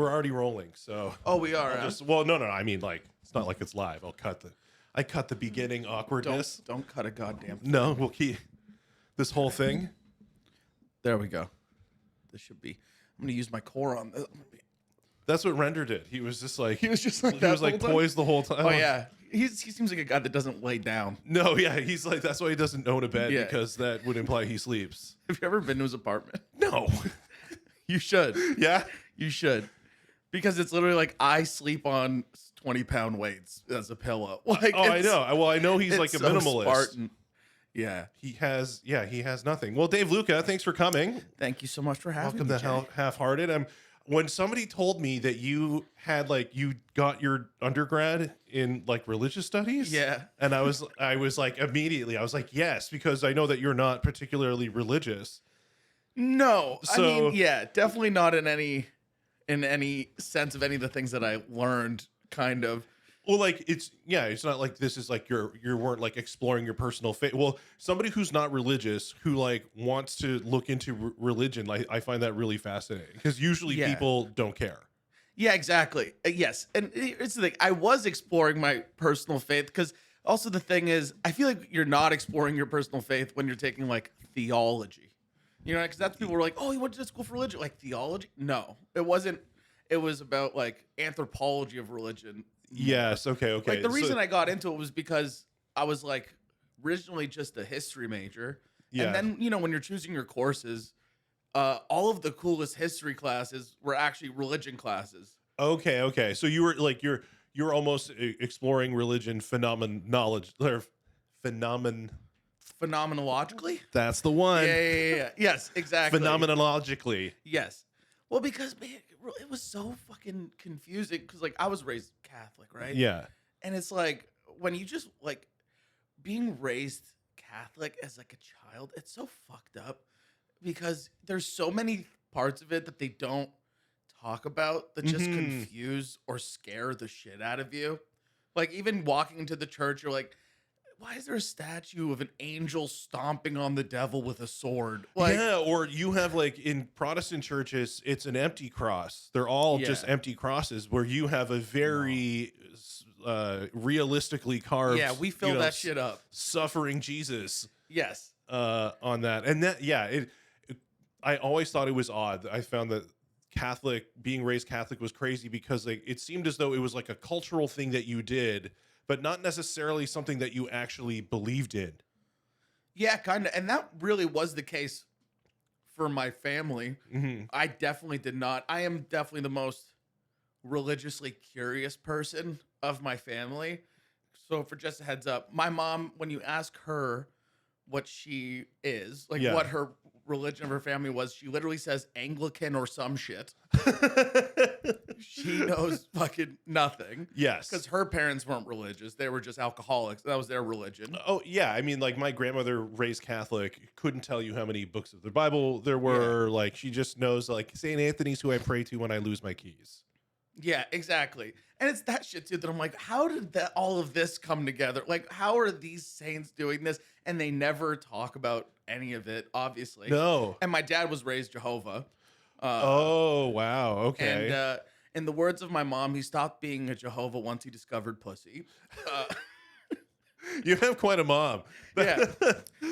We're already rolling, so. Oh, we are. Well, no. I mean, like, it's not like it's live. I cut the beginning awkwardness. Don't cut a goddamn thing. No, we'll keep this whole thing. There we go. This should be. I'm gonna use my core on this. That's what Render did. He was just like He was poised the whole time. Oh yeah, he seems like a guy that doesn't lay down. No, yeah, he's like that's why he doesn't own a bed Yeah. because that would imply he sleeps. Have you ever been to his apartment? No. You should. Yeah. You should. Because it's literally like I sleep on 20-pound weights as a pillow. Like, I know. Well, I know he's like a so minimalist. Spartan. Yeah. He has nothing. Well, Dave Luca, thanks for coming. Thank you so much for having me. Welcome to Half-Hearted. When somebody told me that you had you got your undergrad in like religious studies, Yeah. and I was like immediately I was like yes, because I know that you're not particularly religious. No, So- I mean, yeah, definitely not in any sense of any of the things that I learned. Kind of. Well, like it's not like this is like you weren't like exploring your personal faith. Well, somebody who's not religious who like wants to look into religion, like I find that really fascinating because usually Yeah. people don't care. Yeah, exactly. Yes, and it's the thing. I was exploring my personal faith because also the thing is, I feel like you're not exploring your personal faith when you're taking like theology. You know, because that's people were like, "Oh, you went to school for religion, like theology." No, it wasn't. It was about like anthropology of religion. Yes. Okay. Like the reason I got into it was because I was like originally just a history major. Yeah. And then, you know, when you're choosing your courses, all of the coolest history classes were actually religion classes. Okay. So you were like you're almost exploring religion Phenomenologically? That's the one. Yeah. Yes, exactly. Phenomenologically. Yes. Well, because man, it was so fucking confusing because like I was raised Catholic, right? Yeah. And it's like when you just like being raised Catholic as like a child, it's so fucked up because there's so many parts of it that they don't talk about that just confuse or scare the shit out of you. Like even walking into the church, you're like, why is there a statue of an angel stomping on the devil with a sword? Like, yeah, or you have like in Protestant churches, it's an empty cross. They're all just Yeah. empty crosses where you have a very realistically carved. yeah, we fill that shit up. Suffering Jesus Yes. on that. And that, I always thought it was odd. I found that being raised Catholic was crazy because like it seemed as though it was like a cultural thing that you did, but not necessarily something that you actually believed in. Yeah, kind of. And that really was the case for my family. Mm-hmm. I definitely did not. I am definitely the most religiously curious person of my family. So for just a heads up, my mom, when you ask her what she is, like Yeah. what her religion of her family was, she literally says Anglican or some shit. She knows fucking nothing. Yes. Because her parents weren't religious. They were just alcoholics. That was their religion. Oh, yeah. I mean, like, my grandmother, raised Catholic, couldn't tell you how many books of the Bible there were. Yeah. Like, she just knows, like, St. Anthony's who I pray to when I lose my keys. Yeah, exactly. And it's that shit, too, that I'm like, how did all of this come together? Like, how are these saints doing this? And they never talk about any of it, obviously. No. And my dad was raised Jehovah. Oh, wow. Okay. And in the words of my mom, he stopped being a Jehovah once he discovered pussy. You have quite a mom. Yeah.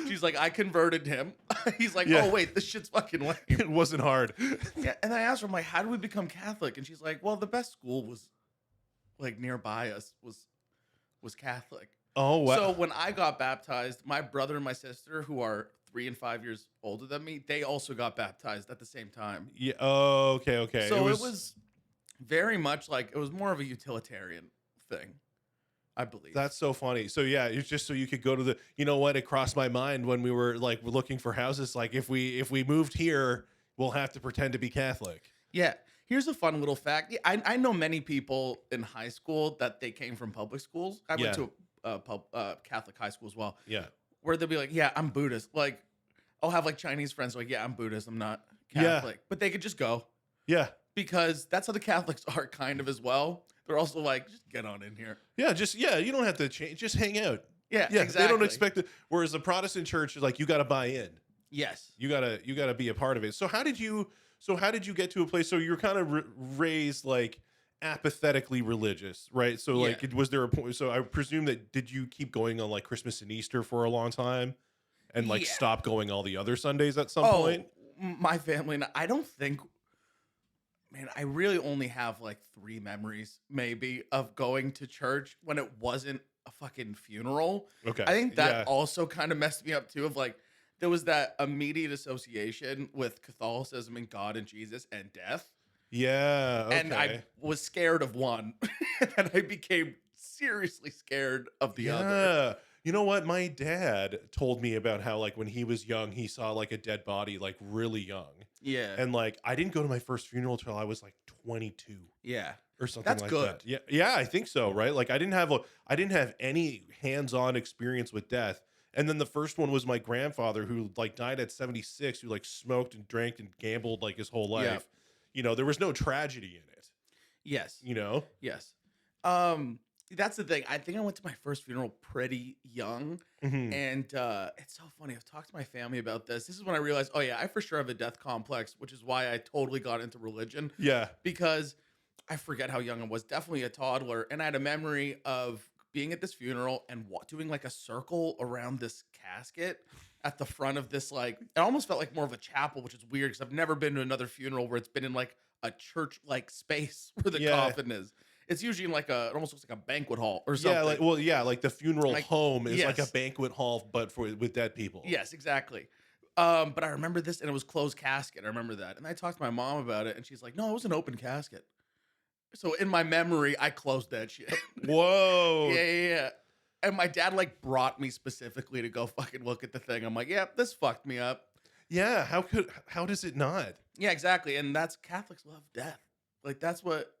She's like, I converted him. He's like, Yeah. oh, wait, this shit's fucking lame. It wasn't hard. Yeah. And I asked her, I'm like, how did we become Catholic? And she's like, well, the best school was like nearby us was Catholic. Oh, wow. So when I got baptized, my brother and my sister, who are 3 and 5 years older than me, they also got baptized at the same time. Yeah. Oh, okay. So it was very much like, it was more of a utilitarian thing, I believe. That's so funny. So yeah, it's just so you could go to the. You know what? It crossed my mind when we were like looking for houses. Like if we moved here, we'll have to pretend to be Catholic. Yeah. Here's a fun little fact. Yeah, I know many people in high school that they came from public schools. I went to a Catholic high school as well. Yeah. Where they'll be like, yeah, I'm Buddhist. Like, I'll have like Chinese friends like, yeah, I'm Buddhist. I'm not Catholic. Yeah. But they could just go. Yeah. Because that's how the Catholics are kind of as well. They're also like, just get on in here. Yeah. You don't have to change. Just hang out. Yeah, Yeah. exactly. They don't expect it. Whereas the Protestant church is like, you got to buy in. Yes. You gotta be a part of it. So how did you get to a place? So you're kind of raised like apathetically religious, right? So like, Yeah. was there a point? So I presume that did you keep going on like Christmas and Easter for a long time, and like Yeah. stop going all the other Sundays at some Oh, point? my family and I don't think, man, I really only have like 3 memories maybe of going to church when it wasn't a fucking funeral. Okay, I think that yeah, also kind of messed me up too, of like, there was that immediate association with Catholicism and God and Jesus and death. yeah, And I okay, was scared of one, and I became seriously scared of the other. yeah. You know what? My dad told me about how like when he was young, he saw like a dead body like really young. Yeah. And like I didn't go to my first funeral till I was like 22 Yeah. or something That's like good. that. Yeah, yeah, I think so, right? Like I didn't have any hands-on experience with death. And then the first one was my grandfather who like died at 76, who like smoked and drank and gambled like his whole Yeah. life. You know, there was no tragedy in it, Yes. you know? Yes. That's the thing. I think I went to my first funeral pretty young. Hmm. And it's so funny. I've talked to my family about this. This is when I realized, oh yeah, I for sure have a death complex, which is why I totally got into religion, Yeah. because I forget how young I was. Definitely a toddler, and I had a memory of being at this funeral and doing like a circle around this casket at the front of this, like, it almost felt like more of a chapel, which is weird because I've never been to another funeral where it's been in like a church like space where the Yeah. coffin is. It's usually in like it almost looks like a banquet hall or something. Yeah, like well, yeah, like the funeral Like, home is like a yes. banquet hall, but with dead people. Yes, exactly. But I remember this, and it was closed casket. I remember that, and I talked to my mom about it, and she's like, "No, it was an open casket." So in my memory, I closed that shit. Whoa. Yeah. And my dad like brought me specifically to go fucking look at the thing. I'm like, yeah, this fucked me up. Yeah, how does it not? Yeah, exactly. And that's Catholics love death. Like that's what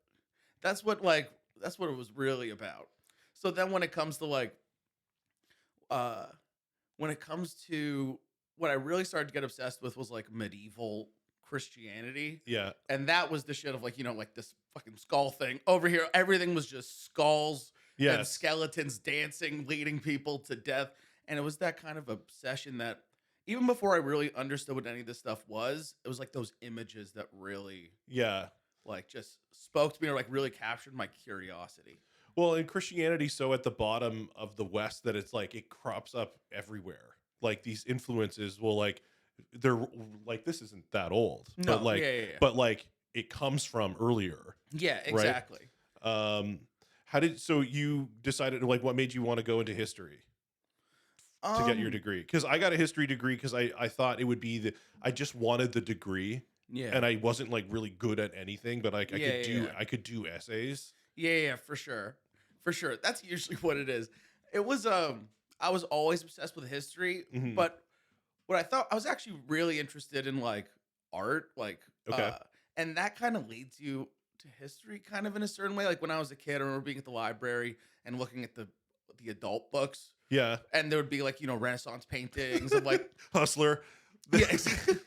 it was really about. So then when it comes to like uh when it comes to what I really started to get obsessed with was like medieval Christianity. Yeah. And that was the shit of like, like this fucking skull thing. Over here, everything was just skulls and Yes. skeletons dancing, leading people to death. And it was that kind of obsession that even before I really understood what any of this stuff was, it was like those images that really Yeah. like just spoke to me or like really captured my curiosity. Well, in Christianity, so at the bottom of the West that it's like it crops up everywhere. Like these influences will like they're like this isn't that old, No, but like yeah. but like it comes from earlier. Yeah, exactly. How did so you decided like what made you want to go into history to get your degree? Because I got a history degree because I thought it would be I just wanted the degree. Yeah. And I wasn't like really good at anything, but like Yeah. I could do essays. Yeah, for sure. For sure. That's usually what it is. It was I was always obsessed with history, Mhm. but what I thought I was actually really interested in like art, like Okay. and that kind of leads you to history kind of in a certain way. Like when I was a kid, I remember being at the library and looking at the adult books, Yeah. and there would be like, Renaissance paintings of like Hustler. yeah, exactly.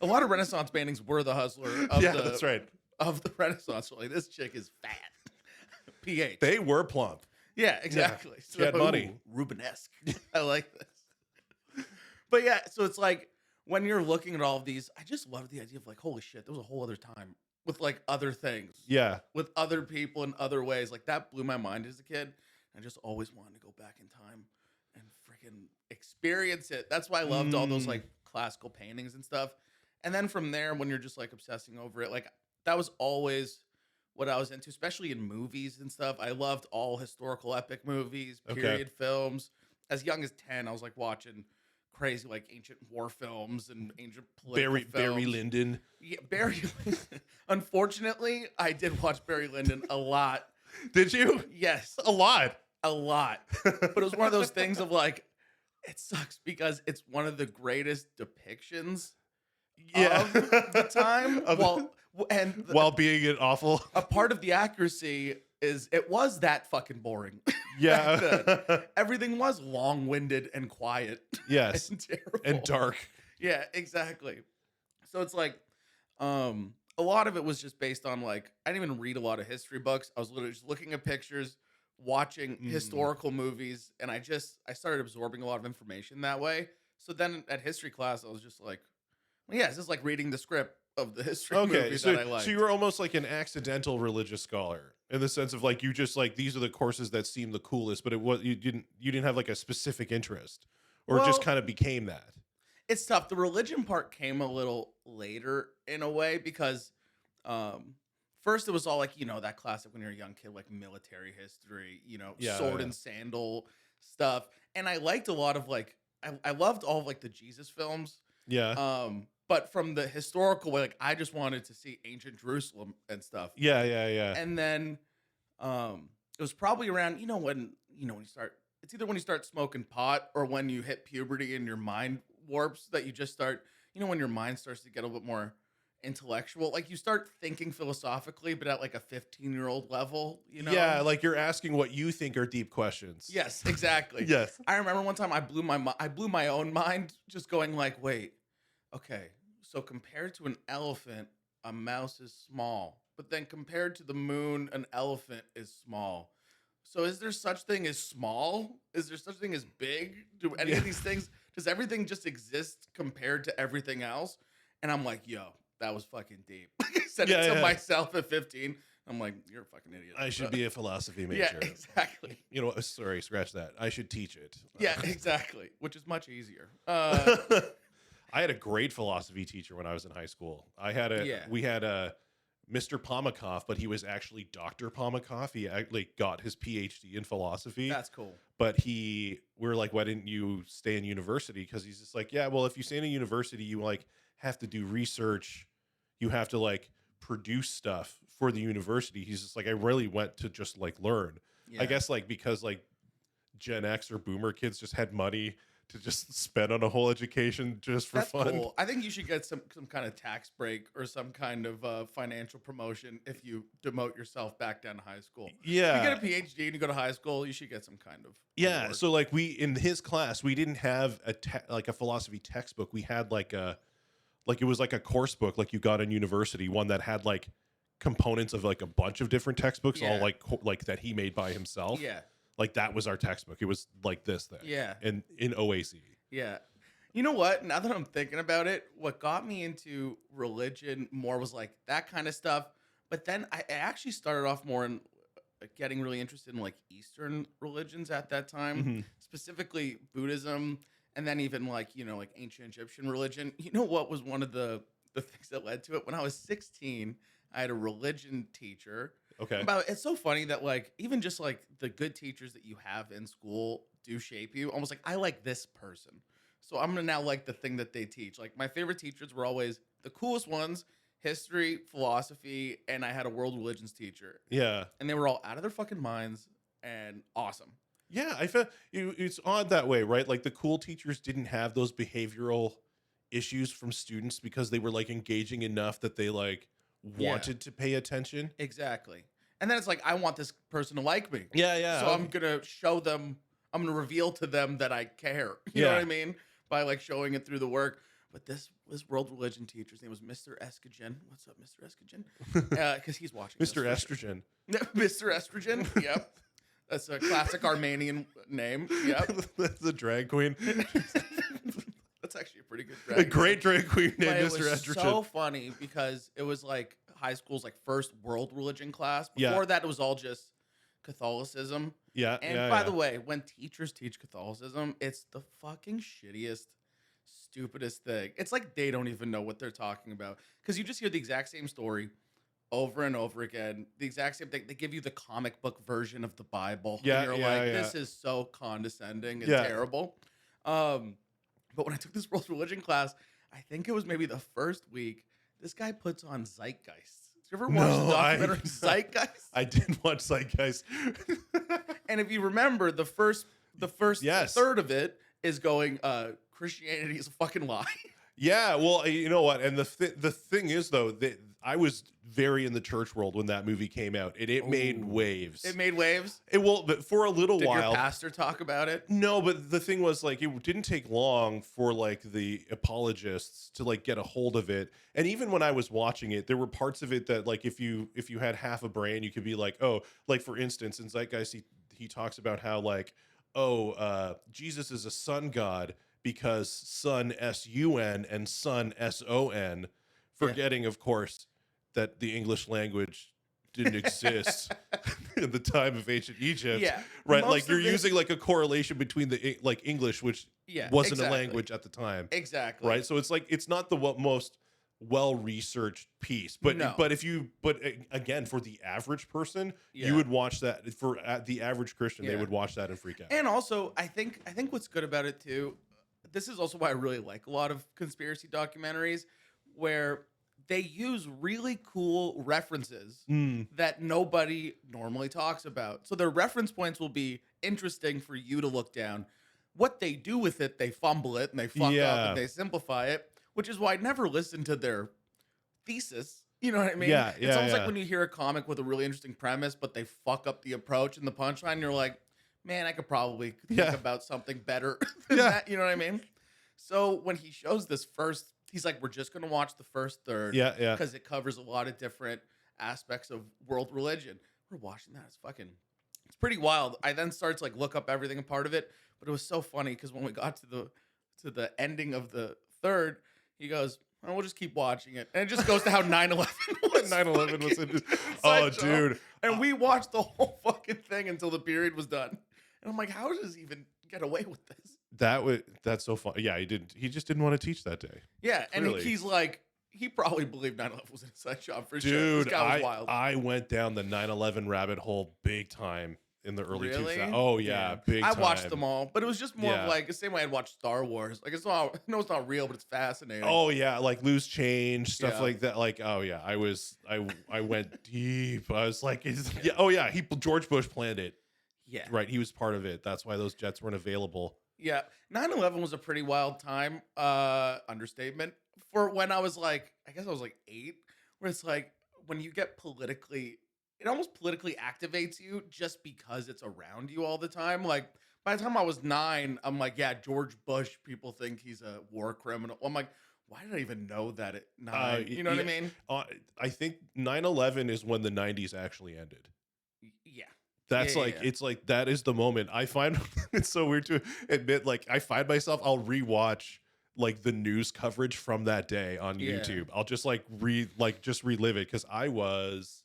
A lot of Renaissance paintings were the hustler of Yeah, the that's right. of the Renaissance. So like this chick is fat. PH. They were plump. Yeah, exactly. She had money. Rubenesque. I like this. But yeah, so it's like when you're looking at all of these, I just love the idea of like, holy shit, there was a whole other time with like other things, Yeah. with other people in other ways. Like that blew my mind as a kid. I just always wanted to go back in time and freaking experience it. That's why I loved all those like classical paintings and stuff. And then from there, when you're just like obsessing over it, like that was always what I was into, especially in movies and stuff. I loved all historical epic movies, Okay. period films. As young as 10, I was like watching crazy like ancient war films and ancient political Barry films. Lyndon. Yeah, Barry Lyndon. Unfortunately, I did watch Barry Lyndon a lot. Did you? Yes, A lot. a lot. But it was one of those things of like, it sucks because it's one of the greatest depictions of the time. While being an awful. A part of the accuracy is it was that fucking boring. Yeah. Back then. Everything was long-winded and quiet. Yes. And terrible. And dark. Yeah, exactly. So it's like, a lot of it was just based on like, I didn't even read a lot of history books. I was literally just looking at pictures, watching historical movies, and I started absorbing a lot of information that way. So then at history class, I was just like, well, yeah, it's just like reading the script of the history Okay, movie so that I liked. so you were almost like an accidental religious scholar in the sense of like you just like these are the courses that seem the coolest, but it was you didn't have like a specific interest, or it just Well, kind of became that. it's tough. The religion part came a little later in a way because um first it was all like, that classic when you're a young kid, like military history, Yeah, sword yeah, and sandal stuff. And I liked a lot of like I loved all of like the Jesus films. yeah, But from the historical way, like I just wanted to see ancient Jerusalem and stuff. yeah, yeah, yeah. And then it was probably around, when you start, it's either when you start smoking pot or when you hit puberty and your mind warps that you just start, when your mind starts to get a little bit more intellectual, like you start thinking philosophically, but at like a 15-year-old level, Yeah, like you're asking what you think are deep questions. Yes, exactly. Yes. I remember one time I blew my own mind just going like, wait, okay, so compared to an elephant, a mouse is small, but then compared to the moon, an elephant is small. So is there such thing as small? Is there such thing as big? Do any Yeah. of these things, does everything just exist compared to everything else? And I'm like, yo, that was fucking deep. I said Yeah, it to yeah. myself at 15. I'm like, you're a fucking idiot. I should be a philosophy Yeah, major. exactly. You know, sorry, scratch that. I should teach it. Yeah, exactly. Which is much easier. I had a great philosophy teacher when I was in high school. Yeah. We had a Mr. Pomikoff, but he was actually Dr. Pomikoff. He actually got his PhD in philosophy. That's cool. But we were like, why didn't you stay in university? Because he's just like, yeah, well, if you stay in a university, you like have to do research. You have to like produce stuff for the university. He's just like, I really went to just like learn. Yeah. I guess like because like Gen X or Boomer kids just had money to just spend on a whole education just for That's fun. cool. I think you should get some kind of tax break or some kind of financial promotion if you demote yourself back down to high school. Yeah. If you get a PhD and you go to high school, you should get some kind of Yeah. reward. So like we in his class, we didn't have like a philosophy textbook. We had like it was like a course book like you got in university, one that had like components of like a bunch of different textbooks, all Yeah. like that he made by himself. Yeah. Like that was our textbook. It was like this thing. Yeah. And in OAC. Yeah. You know what? Now that I'm thinking about it, what got me into religion more was like that kind of stuff. But then I actually started off more in getting really interested in like Eastern religions at that time, Mhm. specifically Buddhism, and then even like, like ancient Egyptian religion. You know what was one of the things that led to it? When I was 16, I had a religion teacher. Okay. It's so funny that like even just like the good teachers that you have in school do shape you. Almost like I like this person, so I'm gonna now like the thing that they teach. Like my favorite teachers were always the coolest ones: history, philosophy, and I had a world religions teacher, Yeah. and they were all out of their fucking minds and awesome. Yeah. I felt it's odd that way, right? Like the cool teachers didn't have those behavioral issues from students because they were like engaging enough that they like Yeah. wanted to pay attention. Exactly. And then it's like I want this person to like me. Yeah. Yeah. So I'm gonna show them. I'm gonna reveal to them that I care. You know Yeah. what I mean? By like showing it through the work. But this world religion teacher's name was Mr. Estrogen. What's up, Mr. Estrogen? Because he's watching. Mr. this for Estrogen. sure. Mr. Estrogen. Yep. That's a classic Armenian name. Yep. That's the drag queen. That's actually a pretty good A drag. great drag queen But named it Mr. was Estrogen. so funny because it was like high school's like first world religion class. Yeah. Before that, it was all just Catholicism. Yeah. And yeah, by yeah. the way, when teachers teach Catholicism, it's the fucking shittiest, stupidest thing. It's like they don't even know what they're talking about because you just hear the exact same story over and over again. The exact same thing. They give you the comic book version of the Bible. Yeah, And you're yeah, like, yeah. this is so condescending and Yeah. terrible. But when I took this world religion class, I think it was maybe the first week, this guy puts on Zeitgeist. Did you ever watch No, the documentary Zeitgeist? I did watch Zeitgeist. And if you remember, the first Yes. third of it is going, Christianity is a fucking lie. Yeah, well, you know what? And the thing is, though, that I was very in the church world when that movie came out, and it made Ooh. waves. It made waves. But for a little Did while. your pastor talk about it? No, but the thing was, like, it didn't take long for like the apologists to like get a hold of it. And even when I was watching it, there were parts of it that, like, if you had half a brain, you could be like, oh, like for instance, in Zeitgeist, he talks about how like, oh, Jesus is a sun god because sun sun and sun son, forgetting of course that the English language didn't exist in the time of ancient Egypt. Yeah, Right. most Like you're of it- using like a correlation between the like English, which Yeah, wasn't exactly. a language at the time. Exactly. Right. So it's like it's not the most well researched piece, but No. again, for the average person, Yeah. you would watch that. For the average Christian, they Yeah. would watch that and freak out. And also, I think what's good about it too, this is also why I really like a lot of conspiracy documentaries where they use really cool references that nobody normally talks about. So their reference points will be interesting for you to look down. What they do with it, they fumble it and they fuck up and they simplify it, which is why I never listen to their thesis. You know what I mean? Yeah, It's almost yeah. like when you hear a comic with a really interesting premise, but they fuck up the approach and the punchline, and you're like, man, I could probably think Yeah. about something better than Yeah. that. You know what I mean? So when he shows this first, he's like, we're just going to watch the first third. Yeah, yeah. Because it covers a lot of different aspects of world religion. We're watching that. It's pretty wild. I then started to like look up everything a part of it, but it was so funny because when we got to the ending of the third, he goes, oh, we'll just keep watching it. And it just goes to how 9/11 was. 9/11 was fucking in oh, sideshow. dude. And we watched the whole fucking thing until the period was done. And I'm like, how does he even get away with this? That's so fun. Yeah, he just didn't want to teach that day. Yeah, and Clearly. he's like, he probably believed 9/11 was an inside job for sure. Dude, This guy was wild. I went down the 9/11 rabbit hole big time in the early Really? 2000s. Oh yeah, big time. I watched them all, but it was just more Yeah. of like the same way I'd watch Star Wars. Like it's not, no, it's not real, but it's fascinating. Oh yeah, like loose change stuff Yeah. like that. Like oh yeah, I went deep. I was like, yeah, oh yeah, George Bush planned it. yeah, Right, he was part of it. That's why those jets weren't available. yeah. 9/11 was a pretty wild time. Understatement for when I was like, I guess I was like 8. Where it's like when you get politically, it almost politically activates you just because it's around you all the time. Like by the time I was 9, I'm like, yeah, George Bush. People think he's a war criminal. I'm like, why did I even know that at 9? You know what I yeah. mean? I think 9/11 is when the 90s actually ended. Yeah. That's Yeah, like yeah. it's like that is the moment. I find it's so weird to admit, like I find myself I'll rewatch like the news coverage from that day on Yeah. YouTube. I'll just like relive it because I was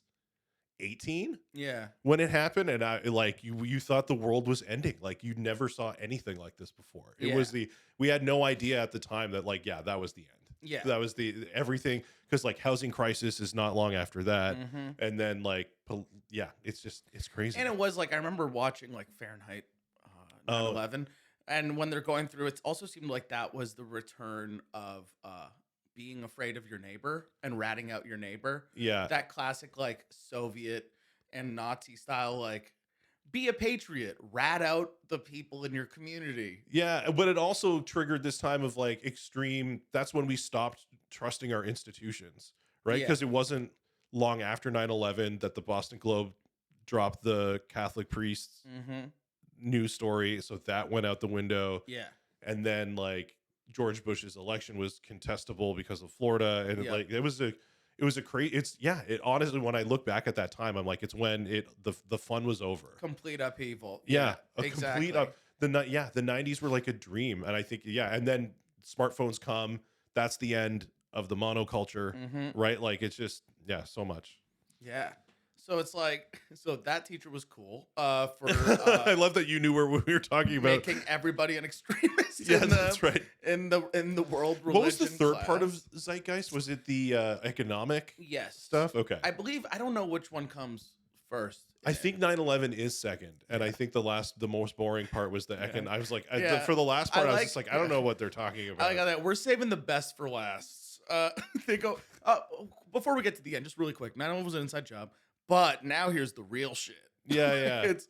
18 Yeah. when it happened, and I like you thought the world was ending. Like you never saw anything like this before. It was we had no idea at the time that like yeah, that was the end. Yeah. That was the everything, because like housing crisis is not long after that. Mhm. And then like yeah, it's crazy. And it was like I remember watching like Fahrenheit 9/11, and when they're going through, it also seemed like that was the return of being afraid of your neighbor and ratting out your neighbor. Yeah. That classic like Soviet and Nazi style like be a patriot, rat out the people in your community. Yeah, but it also triggered this time of like extreme. That's when we stopped trusting our institutions, right? Yeah. Because it wasn't long after 9/11 that the Boston Globe dropped the Catholic priests Mm-hmm. news story, so that went out the window. Yeah. And then like George Bush's election was contestable because of Florida, and Yeah. like it was a crazy. It honestly, when I look back at that time, I'm like, it's when the fun was over. Complete upheaval. Yeah, a exactly. complete up. The 90s were like a dream, and I think and then smartphones come. That's the end of the monoculture, Mhm. right? Like it's just so much. Yeah. So it's like, so that teacher was cool for I love that you knew where we were talking about. making everybody an extremist Yeah, in, that's right. in the world religion. What was the third part class. of Zeitgeist? Was it the economic Yes stuff? Okay. I believe, I don't know which one comes first. I think 9/11 is second, and I think the most boring part was the econ. I was like, Yeah. for the last part, I was just like, I don't yeah. know what they're talking I about. like that. We're saving the best for last. They go before we get to the end, just really quick. 9/11 was an inside job, but now here's the real shit. Yeah, yeah. It's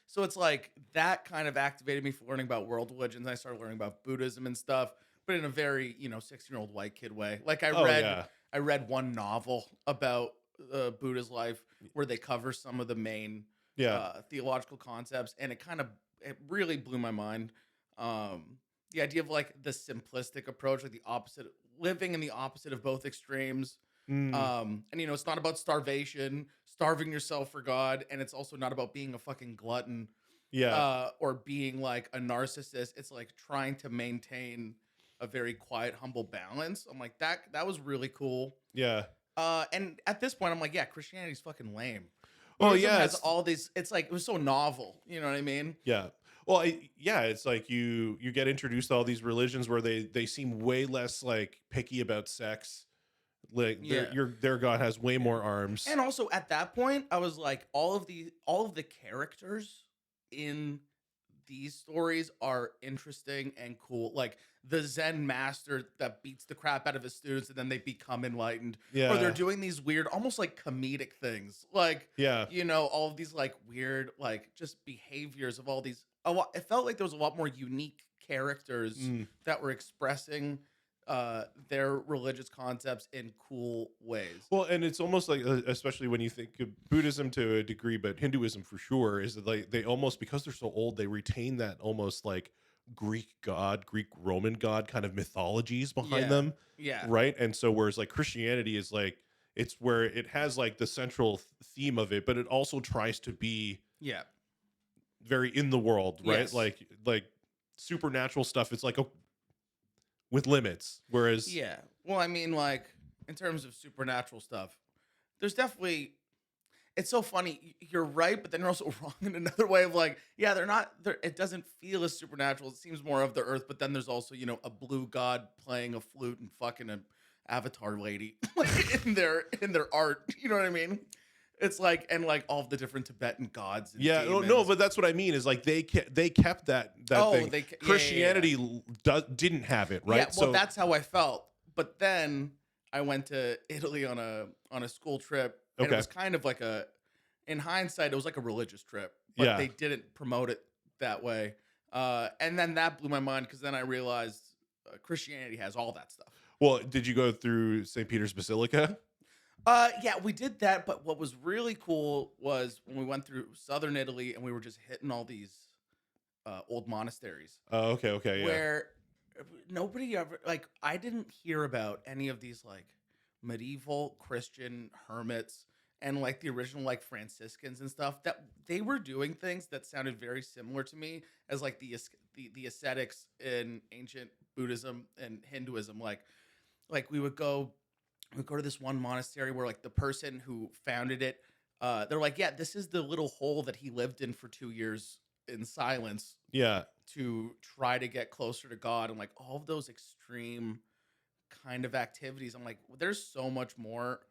so it's like that kind of activated me for learning about world religions. I started learning about Buddhism and stuff, but in a very 16-year-old white kid way. Like I read one novel about Buddha's life where they cover some of the main theological concepts, and it really blew my mind. The idea of like the simplistic approach, like the opposite, living in the opposite of both extremes. And it's not about starving yourself for God, and it's also not about being a fucking glutton. Yeah. or being like a narcissist. It's like trying to maintain a very quiet, humble balance. I'm like, that was really cool. Yeah. And at this point, I'm like, yeah, Christianity's fucking lame. Well, Buddhism yeah, has all these. It's like it was so novel. You know what I mean? yeah. Well, yeah, it's like you get introduced to all these religions where they seem way less like picky about sex. Like Yeah. their god has way more arms. And also at that point, I was like, all of the characters in these stories are interesting and cool. Like the Zen master that beats the crap out of his students and then they become enlightened. Or they're Yeah. doing these weird, almost like comedic things. Like, Yeah. all of these like weird, like just behaviors of all these. It felt like there was a lot more unique characters Mm. that were expressing their religious concepts in cool ways. Well, and it's almost like, especially when you think of Buddhism to a degree, but Hinduism for sure, is that like they almost, because they're so old, they retain that almost like Greek god, Greek Roman god kind of mythologies behind Yeah. them, Yeah. right? And so whereas like Christianity is like, it's where it has like the central theme of it, but it also tries to be Yeah. very in the world, right? Yes. Like supernatural stuff. It's like with limits, whereas Yeah. Well, I mean, like, in terms of supernatural stuff, there's definitely. It's so funny. You're right, but then you're also wrong in another way of like, yeah, they're not. It doesn't feel as supernatural. It seems more of the earth, but then there's also a blue god playing a flute and fucking an avatar lady like in their art. You know what I mean? It's like like all of the different Tibetan gods. And yeah, no, demons. but that's what I mean is like they kept that thing. Yeah, Christianity didn't have it, right? Yeah, well, that's how I felt. But then I went to Italy on a school trip, and Okay. it was kind of like in hindsight, it was like a religious trip, but Yeah. they didn't promote it that way. And then that blew my mind because then I realized Christianity has all that stuff. Well, did you go through St. Peter's Basilica? Yeah, we did that. But what was really cool was when we went through southern Italy and we were just hitting all these old monasteries. Oh, okay, yeah. Where nobody ever I didn't hear about any of these like medieval Christian hermits and like the original like Franciscans and stuff that they were doing things that sounded very similar to me as like the ascetics in ancient Buddhism and Hinduism. Like we would go to this one monastery where like the person who founded it, they're like, yeah, this is the little hole that he lived in for 2 years in silence Yeah. to try to get closer to God, and like all of those extreme kind of activities. I'm like, there's so much more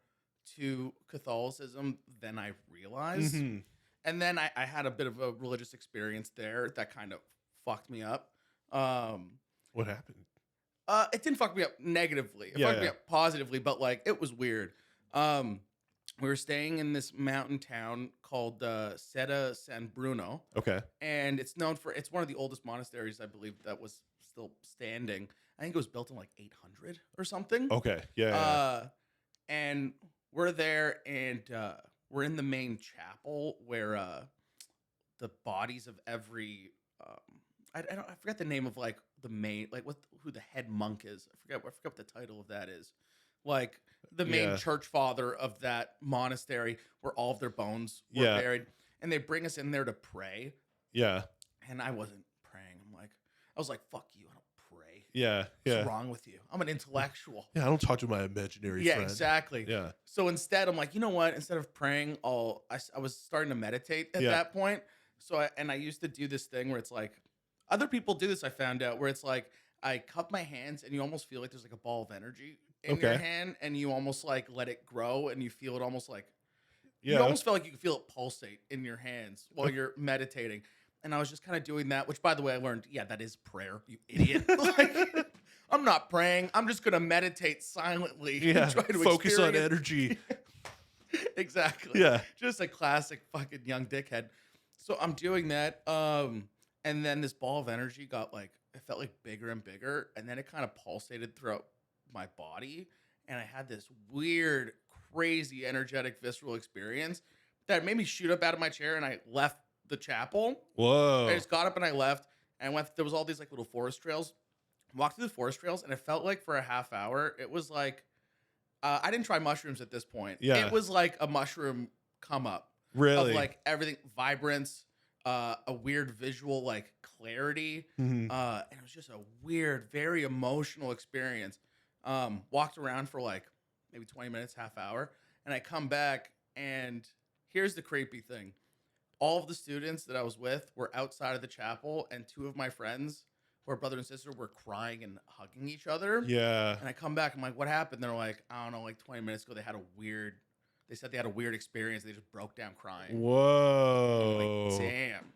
to Catholicism than I realized. Mhm. And then I had a bit of a religious experience there that kind of fucked me up. What happened? It didn't fuck me up negatively. It Yeah, fucked me yeah. up positively, but like it was weird. We were staying in this mountain town called Seta San Bruno, Okay. and it's known for it's one of the oldest monasteries I believe that was still standing. I think it was built in like 800 or something. Okay. Yeah. And we're there, and we're in the main chapel where the bodies of every I forget the name of like the main like who the head monk is. I forget what the title of that is. Like the main Yeah. church father of that monastery, where all of their bones were Yeah. buried, and they bring us in there to pray. Yeah. And I wasn't praying. I was like, fuck you, I don't pray. Yeah. What's Yeah. wrong with you? I'm an intellectual. Yeah. I don't talk to my imaginary Yeah, friend. exactly. Yeah. So instead, I'm like, you know what? Instead of praying, I was starting to meditate at Yeah. that point. So I used to do this thing where it's like, other people do this, I found out, where it's like, I cup my hands and you almost feel like there's like a ball of energy in your Okay. hand, and you almost like let it grow, and you feel it almost like, you Yeah. almost feel like you can feel it pulsate in your hands while you're meditating. And I was just kind of doing that, which by the way, I learned, yeah, that is prayer, you idiot. Like, I'm not praying. I'm just going to meditate silently. Yeah. And try to Focus on experience- energy. Exactly. Yeah. Just a classic fucking young dickhead. So I'm doing that. And then this ball of energy got like, it felt like bigger and bigger. And then it kind of pulsated throughout my body. And I had this weird, crazy, energetic, visceral experience that made me shoot up out of my chair, and I left the chapel. Whoa. I just got up and I left, and there was all these like little forest trails. Walked through the forest trails, and it felt like for a half hour, it was like, I didn't try mushrooms at this point. Yeah. It was like a mushroom come up. Really? Of like everything, vibrance, a weird visual like clarity, Mhm. and it was just a weird, very emotional experience. Walked around for like maybe 20 minutes, half hour, and I come back, and here's the creepy thing: all of the students that I was with were outside of the chapel, and two of my friends, who are brother and sister, were crying and hugging each other. Yeah. And I come back, I'm like, what happened? They're like, I don't know, like 20 minutes ago, they said they had a weird experience. They just broke down crying. I'm like, Whoa. damn.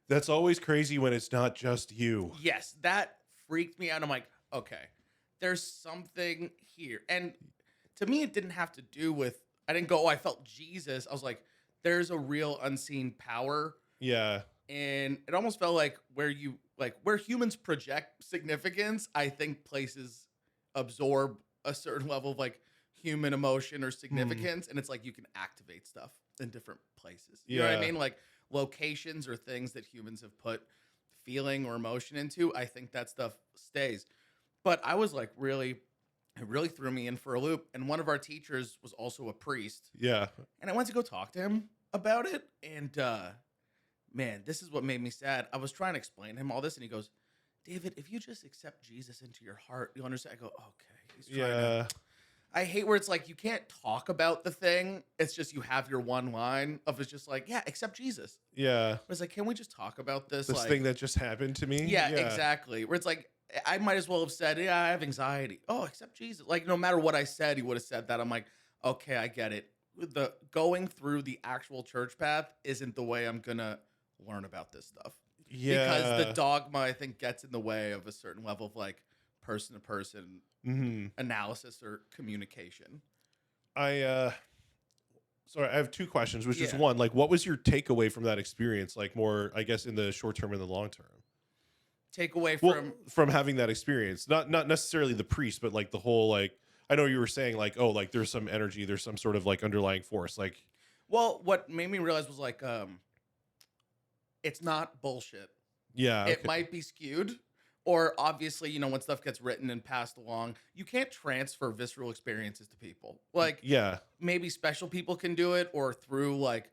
That's always crazy when it's not just you. Yes, that freaked me out. I'm like, okay, there's something here. And to me, it didn't have to do with, I didn't go, oh, I felt Jesus. I was like, there's a real unseen power. Yeah. And it almost felt like where humans project significance, I think places absorb a certain level of like human emotion or significance. And it's like you can activate stuff in different places. You know what I Yeah. mean? Like locations or things that humans have put feeling or emotion into, I think that stuff stays. But I was like it really threw me in for a loop. And one of our teachers was also a priest. Yeah. And I went to go talk to him about it. And man, this is what made me sad. I was trying to explain to him all this, and he goes, David, if you just accept Jesus into your heart, you'll understand. I go, okay. He's trying to. I hate where it's like you can't talk about the thing. It's just you have your one line of it's just like, yeah, accept Jesus. Yeah. But it's like, can we just talk about this? This like, thing that just happened to me. yeah, exactly. Where it's like, I might as well have said, yeah, I have anxiety. Oh, accept Jesus. Like, no matter what I said, he would have said that. I'm like, okay, I get it. The going through the actual church path isn't the way I'm gonna learn about this stuff. Yeah. Because the dogma, I think, gets in the way of a certain level of like person to person analysis or communication. Sorry, I have two questions, which is Yeah. one, like, what was your takeaway from that experience? Like more, I guess, in the short term and the long term. Take away Well, from having that experience, not necessarily the priest, but like the whole, like, I know you were saying like, oh, like there's some energy, there's some sort of like underlying force. Like, well, what made me realize was like, it's not bullshit. yeah, It might be skewed, or obviously, you know, when stuff gets written and passed along, you can't transfer visceral experiences to people. Like, yeah, maybe special people can do it, or through like,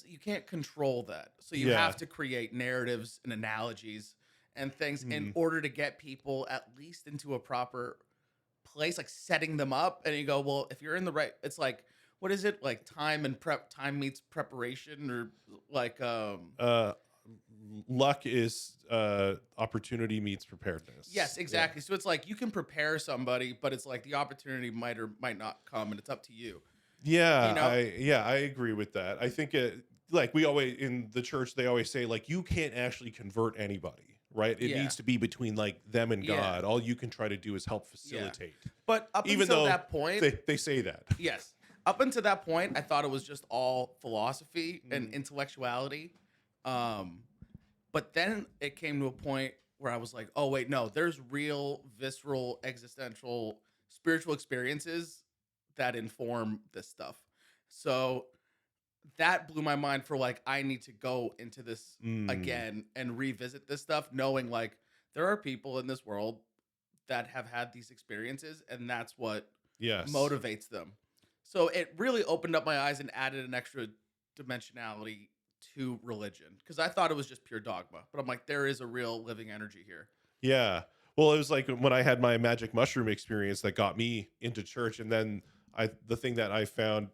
you can't control that. So you Yeah. have to create narratives and analogies and things in order to get people at least into a proper place, like setting them up. And you go, well, if you're in the right, it's like, what is it? Like time meets preparation, or like, luck is opportunity meets preparedness. yes, exactly. So it's like you can prepare somebody, but it's like the opportunity might or might not come, and it's up to you. Yeah, You know? I agree with that. I think like we always in the church they always say like you can't actually convert anybody, right? It Yeah. needs to be between like them and Yeah. God. All you can try to do is help facilitate. But up Even until though that point, they say that. yes, up until that point, I thought it was just all philosophy and intellectuality. But then it came to a point where I was like, oh wait, no, there's real, visceral, existential, spiritual experiences that inform this stuff. So that blew my mind for like, I need to go into this again and revisit this stuff, knowing like there are people in this world that have had these experiences, and that's what Yes. motivates them. So it really opened up my eyes and added an extra dimensionality to religion, because I thought it was just pure dogma, but I'm like, there is a real living energy here. Yeah. Well, it was like when I had my magic mushroom experience that got me into church, and then the thing that I found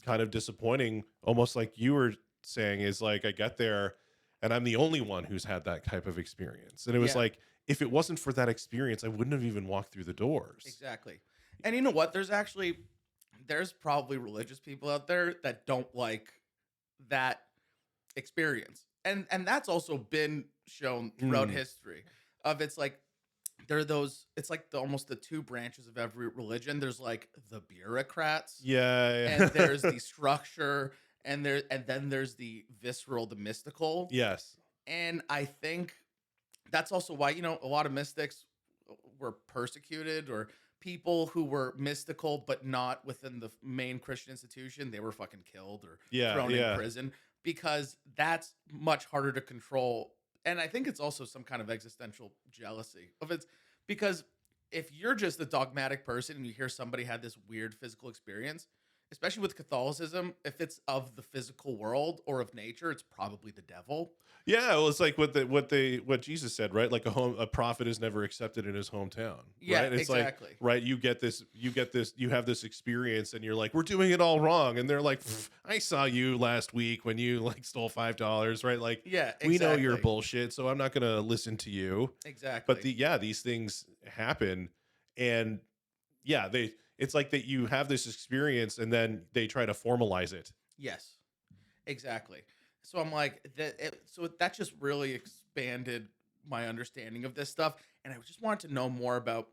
kind of disappointing, almost like you were saying, is like I get there and I'm the only one who's had that type of experience. And it was Yeah. like, if it wasn't for that experience, I wouldn't have even walked through the doors. Exactly. And you know what? There's probably religious people out there that don't like that experience. And that's also been shown throughout history of it's like it's like almost the two branches of every religion. There's like the bureaucrats, Yeah. and there's the structure, and then there's the visceral, the mystical. Yes. And I think that's also why, you know, a lot of mystics were persecuted, or people who were mystical but not within the main Christian institution, they were fucking killed or thrown in prison, because that's much harder to control. And I think it's also some kind of existential jealousy of it, because if you're just a dogmatic person and you hear somebody had this weird physical experience, especially with Catholicism, if it's of the physical world or of nature, it's probably the devil. Yeah, well, it's like what Jesus said, right? Like a prophet is never accepted in his hometown, Yeah, right? It's like, exactly. right, you have this experience, and you're like, we're doing it all wrong, and they're like, "Pff, I saw you last week when you like stole $5, right? Like, Yeah, we know exactly. you're bullshit, so I'm not gonna listen to you. Exactly. But these things happen, and yeah, it's like that you have this experience, and then they try to formalize it. Yes, exactly. So I'm like so that just really expanded my understanding of this stuff, and I just wanted to know more about,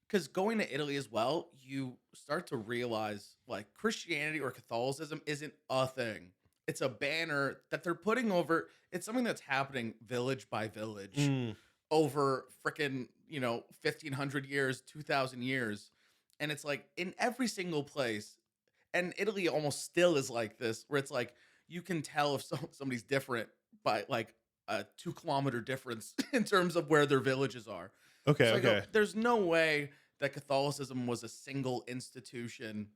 because going to Italy as well, you start to realize like Christianity or Catholicism isn't a thing. It's a banner that they're putting over. It's something that's happening village by village Mm, over freaking 1,500 years, 2,000 years, and it's like in every single place. And Italy almost still is like this, where it's like you can tell if somebody's different by like a 2 kilometer difference in terms of where their villages are. okay, So I go, okay. there's no way that Catholicism was a single institution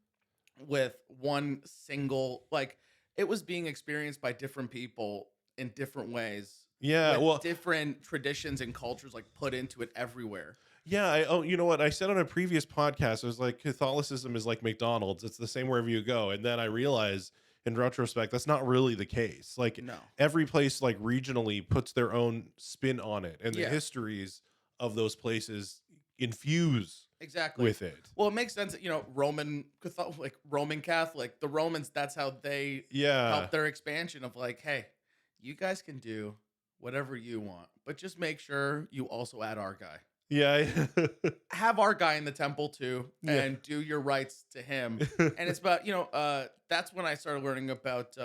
with one single, like, it was being experienced by different people in different ways Yeah, with well, different traditions and cultures like put into it everywhere. yeah, you know what? I said on a previous podcast, I was like, Catholicism is like McDonald's. It's the same wherever you go. And then I realized in retrospect, that's not really the case. Like No. every place, like regionally, puts their own spin on it, and the Yeah. histories of those places infuse Exactly. with it. Well, it makes sense that, Roman Catholic, like Roman Catholic, the Romans, that's how they Yeah. help their expansion of like, hey, you guys can do whatever you want, but just make sure you also add our guy. Yeah. Have our guy in the temple too, Yeah. and do your rights to him. And it's about, that's when I started learning about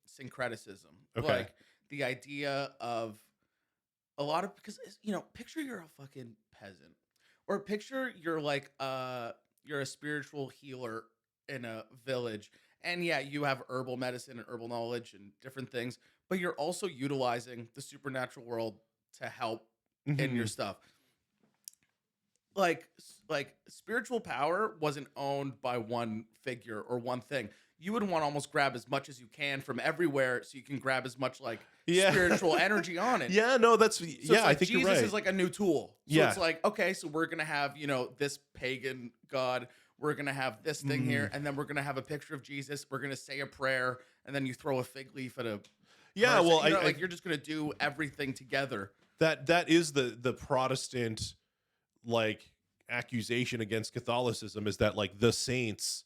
syncretism. Okay. Like the idea of a lot of, because, picture you're a fucking peasant, or picture you're like, you're a spiritual healer in a village. And yeah, you have herbal medicine and herbal knowledge and different things, but you're also utilizing the supernatural world to help in your Mhm. stuff. Like spiritual power wasn't owned by one figure or one thing. You would want to almost grab as much as you can from everywhere, so you can grab as much like Yeah. spiritual energy on it. Yeah, no, that's So yeah, it's like I think Jesus you're right. is like a new tool. So Yeah. it's like, okay, so we're gonna have, this pagan god, we're gonna have this thing here, and then we're gonna have a picture of Jesus, we're gonna say a prayer, and then you throw a fig leaf at a Yeah, person. well, Like you're just gonna do everything together. that is the Protestant like accusation against Catholicism, is that like the saints,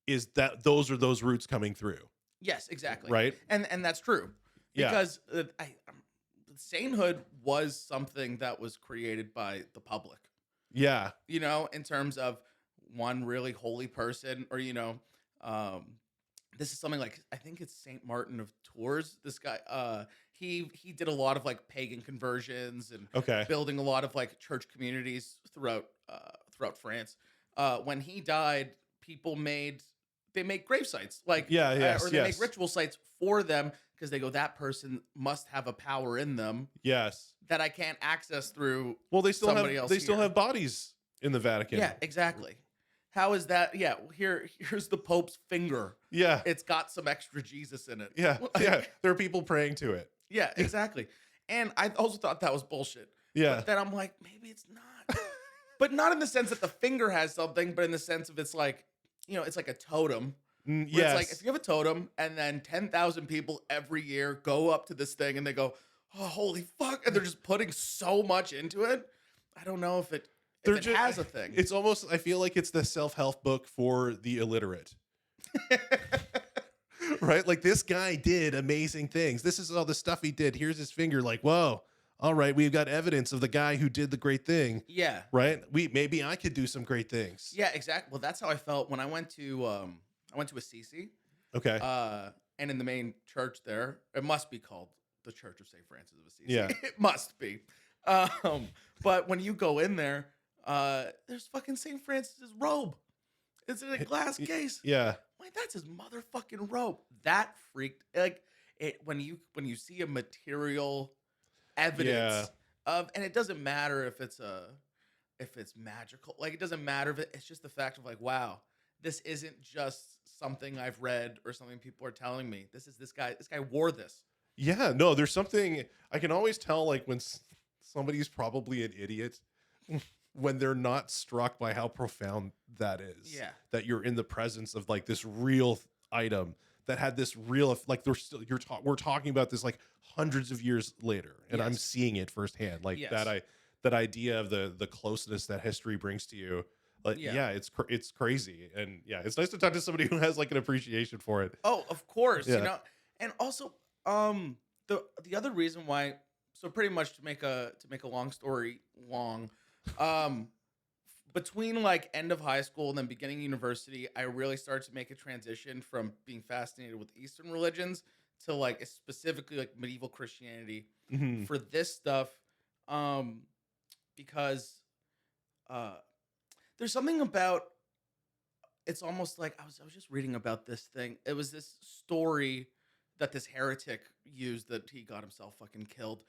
is that those roots coming through, Yes, exactly. right? And that's true. Yeah. Because sainthood was something that was created by the public, Yeah. in terms of one really holy person, or, this is something like, I think it's Saint Martin of Tours. This guy, he did a lot of like pagan conversions and Okay. building a lot of like church communities throughout France. When he died, they make grave sites, like, Yeah, yes, or they yes. make ritual sites for them, because they go, that person must have a power in them Yes. that I can't access through. Well, they still Somebody have else they still here. have bodies in the Vatican. Yeah, exactly. How is that? Yeah, here's the Pope's finger. Yeah. It's got some extra Jesus in it. Yeah. Like, Yeah. There are people praying to it. yeah, exactly. And I also thought that was bullshit. Yeah. But then I'm like, maybe it's not. But not in the sense that the finger has something, but in the sense of it's like, it's like a totem. Where Yes. It's like if you have a totem and then 10,000 people every year go up to this thing and they go, oh, holy fuck. And they're just putting so much into it. I don't know if it has a thing. It's almost, I feel like it's the self-help book for the illiterate. Right? Like, this guy did amazing things. This is all the stuff he did. Here's his finger. Like, whoa. All right, we've got evidence of the guy who did the great thing. Yeah. Right? Maybe I could do some great things. Yeah, exactly. Well, that's how I felt when I went to Assisi. Okay. And in the main church there, it must be called the Church of St. Francis of Assisi. Yeah. It must be. But when you go in there, there's fucking St. Francis's robe. It's in a glass case. Yeah. Like, that's his motherfucking robe. That freaked, like, it when you see a material evidence of, and it doesn't matter if it's magical. Like, it doesn't matter if it's just the fact of like, wow, this isn't just something I've read or something people are telling me. This guy. This guy wore this. Yeah, no, there's something I can always tell, like when somebody's probably an idiot when they're not struck by how profound that is. Yeah. That you're in the presence of like this real item that had this real, like we're talking about this like hundreds of years later, and I'm Yes. seeing it firsthand. Like Yes. that idea of the closeness that history brings to you. Like, Yeah. it's crazy, and yeah, it's nice to talk to somebody who has like an appreciation for it. Oh, of course. Yeah. You know, and also the other reason why, so pretty much to make a long story long, between like end of high school and then beginning university, I really started to make a transition from being fascinated with Eastern religions to like specifically like medieval Christianity Mhm. for this stuff, because there's something about, it's almost like I was just reading about this thing. It was this story that this heretic used that he got himself fucking killed.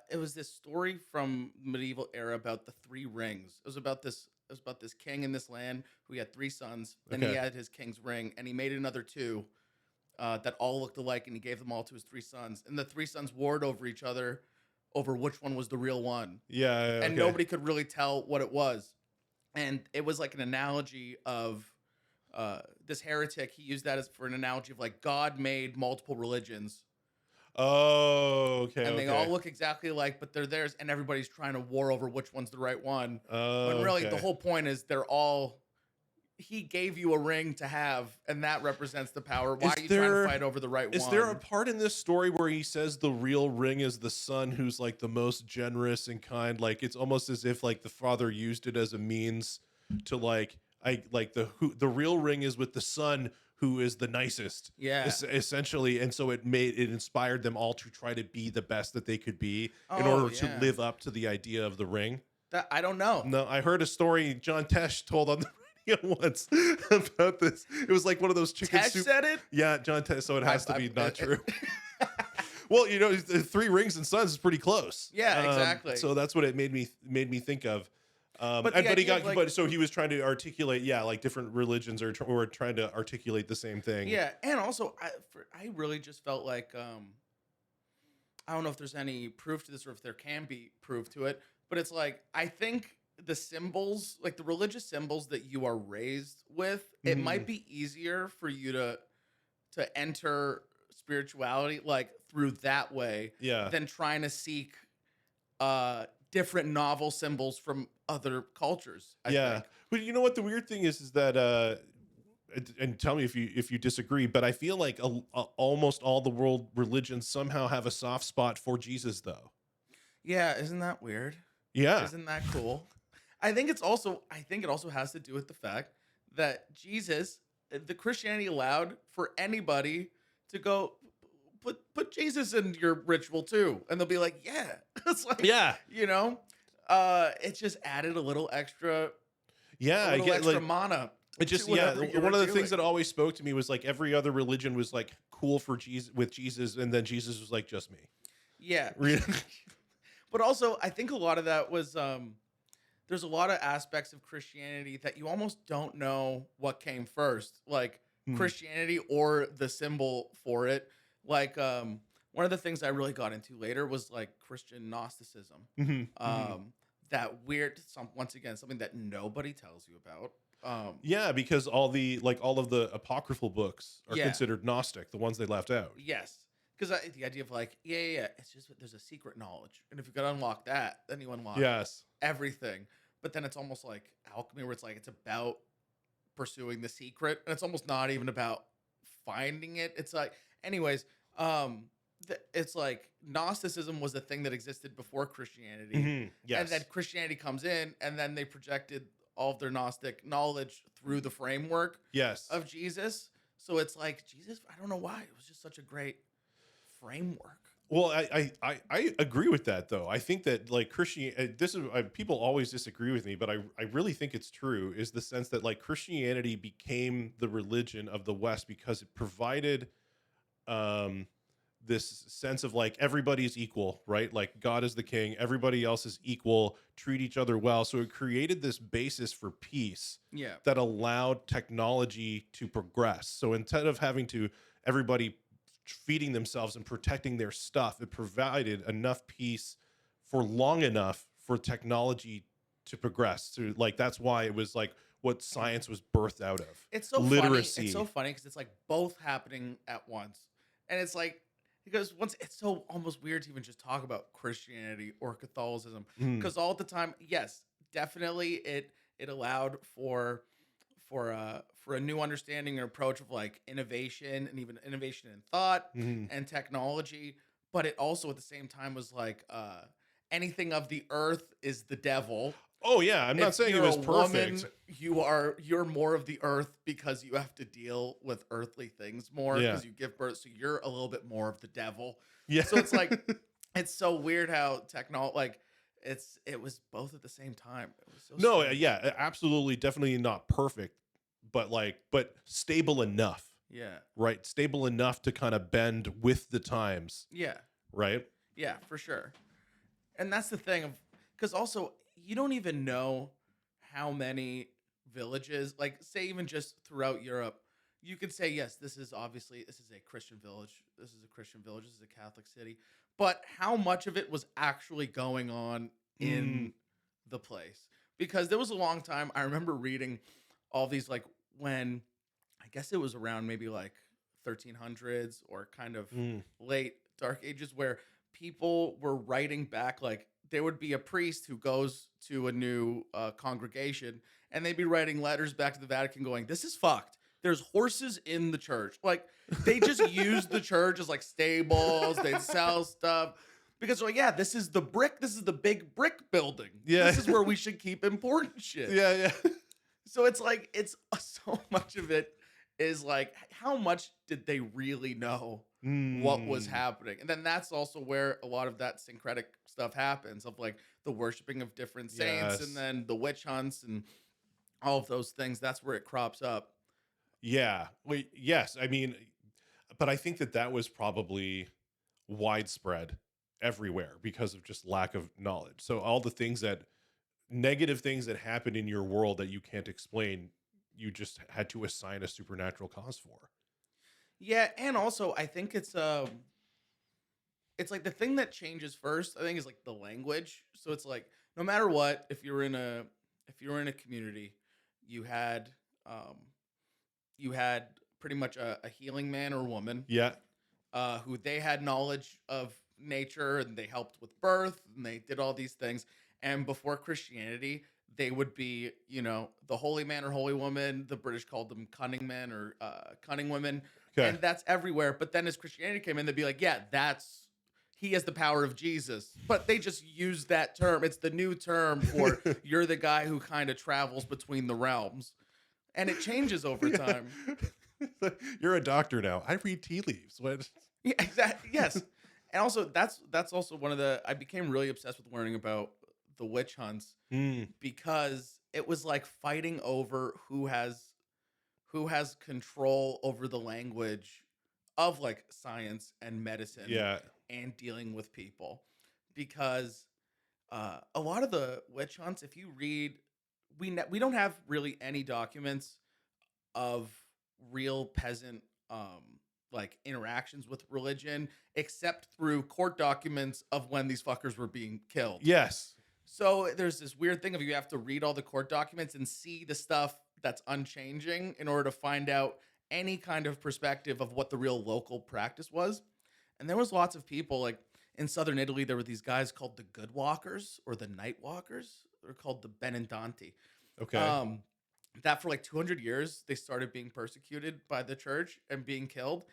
It was this story from medieval era about the three rings. It was about this king in this land who had three sons. Then he Okay. had his king's ring, and he made another two that all looked alike, and he gave them all to his three sons. And the three sons warred over each other over which one was the real one, Yeah, and okay. nobody could really tell what it was. And it was like an analogy of this heretic. He used that as for an analogy of like God made multiple religions, Oh, okay. and they okay. all look exactly alike, but they're theirs, and everybody's trying to war over which one's the right one. Oh, When really the okay. whole point is they're all. He gave you a ring to have, and that represents the power. Why Is are you trying there- to fight over the right Is one? there a part in this story where he says the real ring is the son who's like the most generous and kind? Like it's almost as if like the father used it as a means to like the real ring is with the son who is the nicest. Yeah. Essentially, and so it inspired them all to try to be the best that they could be in Oh, order to yeah. live up to the idea of the ring. That I don't know. No, I heard a story John Tesh told on the radio once about this. It was like one of those chicken Tesh soup. said it. Yeah, John Tesh. So it has to be not I- true. Well, you know, the three rings and sons is pretty close. Yeah, exactly. So that's what it made me think of. But the But he idea got, of, like- but so he was trying to articulate, yeah, like different religions were trying to articulate the same thing. Yeah, and also I really just felt like I don't know if there's any proof to this or if there can be proof to it, but it's like I think the symbols, like the religious symbols that you are raised with, it might be easier for you to enter spirituality like through that way Yeah. than trying to seek different novel symbols from other cultures. I Yeah. think. But you know what the weird thing is that and tell me if you disagree, but I feel like almost all the world religions somehow have a soft spot for Jesus though. Yeah, isn't that weird? Yeah. Isn't that cool? I think it also has to do with the fact that Jesus, the Christianity allowed for anybody to go put Jesus in your ritual too, and they'll be like, yeah, it's like, Yeah. you know, it just added a little extra, Yeah, a I little get extra like mana. it just to whatever you one were of the things doing. that always spoke to me was like every other religion was like cool for Jesus with Jesus, and then Jesus was like just me. Yeah, Really? but also I think a lot of that was there's a lot of aspects of Christianity that you almost don't know what came first, like Christianity or the symbol for it. Like one of the things I really got into later was like Christian Gnosticism. That weird, once again, something that nobody tells you about. Yeah, because all of the apocryphal books are Yeah. considered Gnostic, the ones they left out. Yes, because the idea of like, yeah, it's just there's a secret knowledge, and if you could unlock that, then you unlock Yes. everything. But then it's almost like alchemy, where it's like it's about pursuing the secret, and it's almost not even about finding it. It's like, anyways, it's like Gnosticism was a thing that existed before Christianity, Yes. and then Christianity comes in, and then they projected all of their Gnostic knowledge through the framework Yes. of Jesus. So it's like Jesus. I don't know why it was just such a great framework. Well, I agree with that though. I think that like people always disagree with me, but I really think it's true. Is the sense that like Christianity became the religion of the West because it provided this sense of like everybody's equal, right? Like God is the king, everybody else is equal, treat each other well. So it created this basis for peace Yeah. that allowed technology to progress. So instead of having to everybody feeding themselves and protecting their stuff, it provided enough peace for long enough for technology to progress. So like that's why it was like what science was birthed out of. It's so Literacy. funny. It's so funny because it's like both happening at once. And it's like, because once it's so almost weird to even just talk about Christianity or Catholicism. Mm. Because all the time, yes, definitely it allowed for a new understanding and approach of like innovation and even innovation in thought Mhm. and technology. But it also at the same time was like anything of the earth is the devil. Oh yeah, I'm not If saying it you're was a perfect. woman, you're more of the earth because you have to deal with earthly things more Yeah. because you give birth, so you're a little bit more of the devil. Yeah. So it's like it's so weird how technology like it was both at the same time. It was so No, strange. yeah, absolutely, definitely not perfect, but like, but stable enough, Yeah. right? Stable enough to kind of bend with the times, Yeah. right? Yeah, for sure. And that's the thing of because also you don't even know how many villages, like say even just throughout Europe, you could say yes, this is a Christian village. This is a Christian village. This is a Catholic city. But how much of it was actually going on Mm. in the place? Because there was a long time I remember reading all these like when I guess it was around maybe like 1300s or kind of Mm. late dark ages where people were writing back like there would be a priest who goes to a new congregation and they'd be writing letters back to the Vatican going, this is fucked. There's horses in the church. Like they just used the church as like stables. They'd sell stuff because they're like, yeah, this is the brick. This is the big brick building. Yeah. This is where we should keep important shit. Yeah, yeah. So it's like it's so much of it is like how much did they really know what was Mm. happening? And then that's also where a lot of that syncretic stuff happens of like the worshiping of different saints Yes. and then the witch hunts and all of those things. That's where it crops up. Yeah. Wait, yes. I mean, but I think that that was probably widespread everywhere because of just lack of knowledge. So all the things that negative things that happen in your world that you can't explain, you just had to assign a supernatural cause for. Yeah, and also I think it's like the thing that changes first, I think is like the language. So it's like no matter what, if you were in a community, you had um you had pretty much a healing man or woman Yeah. who they had knowledge of nature and they helped with birth and they did all these things. And before Christianity, they would be, you know, the holy man or holy woman. The British called them cunning men or cunning women. Okay. And that's everywhere. But then as Christianity came in, they'd be like, yeah, he has the power of Jesus. But they just use that term. It's the new term for you're the guy who kind of travels between the realms. And it changes over time. You're a doctor now. I read tea leaves. What? Yeah, exactly. Yes. And also that's also one of the I became really obsessed with learning about the witch hunts Mm. because it was like fighting over who has control over the language of like science and medicine Yeah. and dealing with people because a lot of the witch hunts if you read we don't have really any documents of real peasant like interactions with religion except through court documents of when these fuckers were being killed. Yes. So there's this weird thing of you have to read all the court documents and see the stuff that's unchanging in order to find out any kind of perspective of what the real local practice was. And there was lots of people like in southern Italy there were these guys called the good walkers or the night walkers. They're called the Benedetti. Okay. That for like 200 years they started being persecuted by the church and being killed.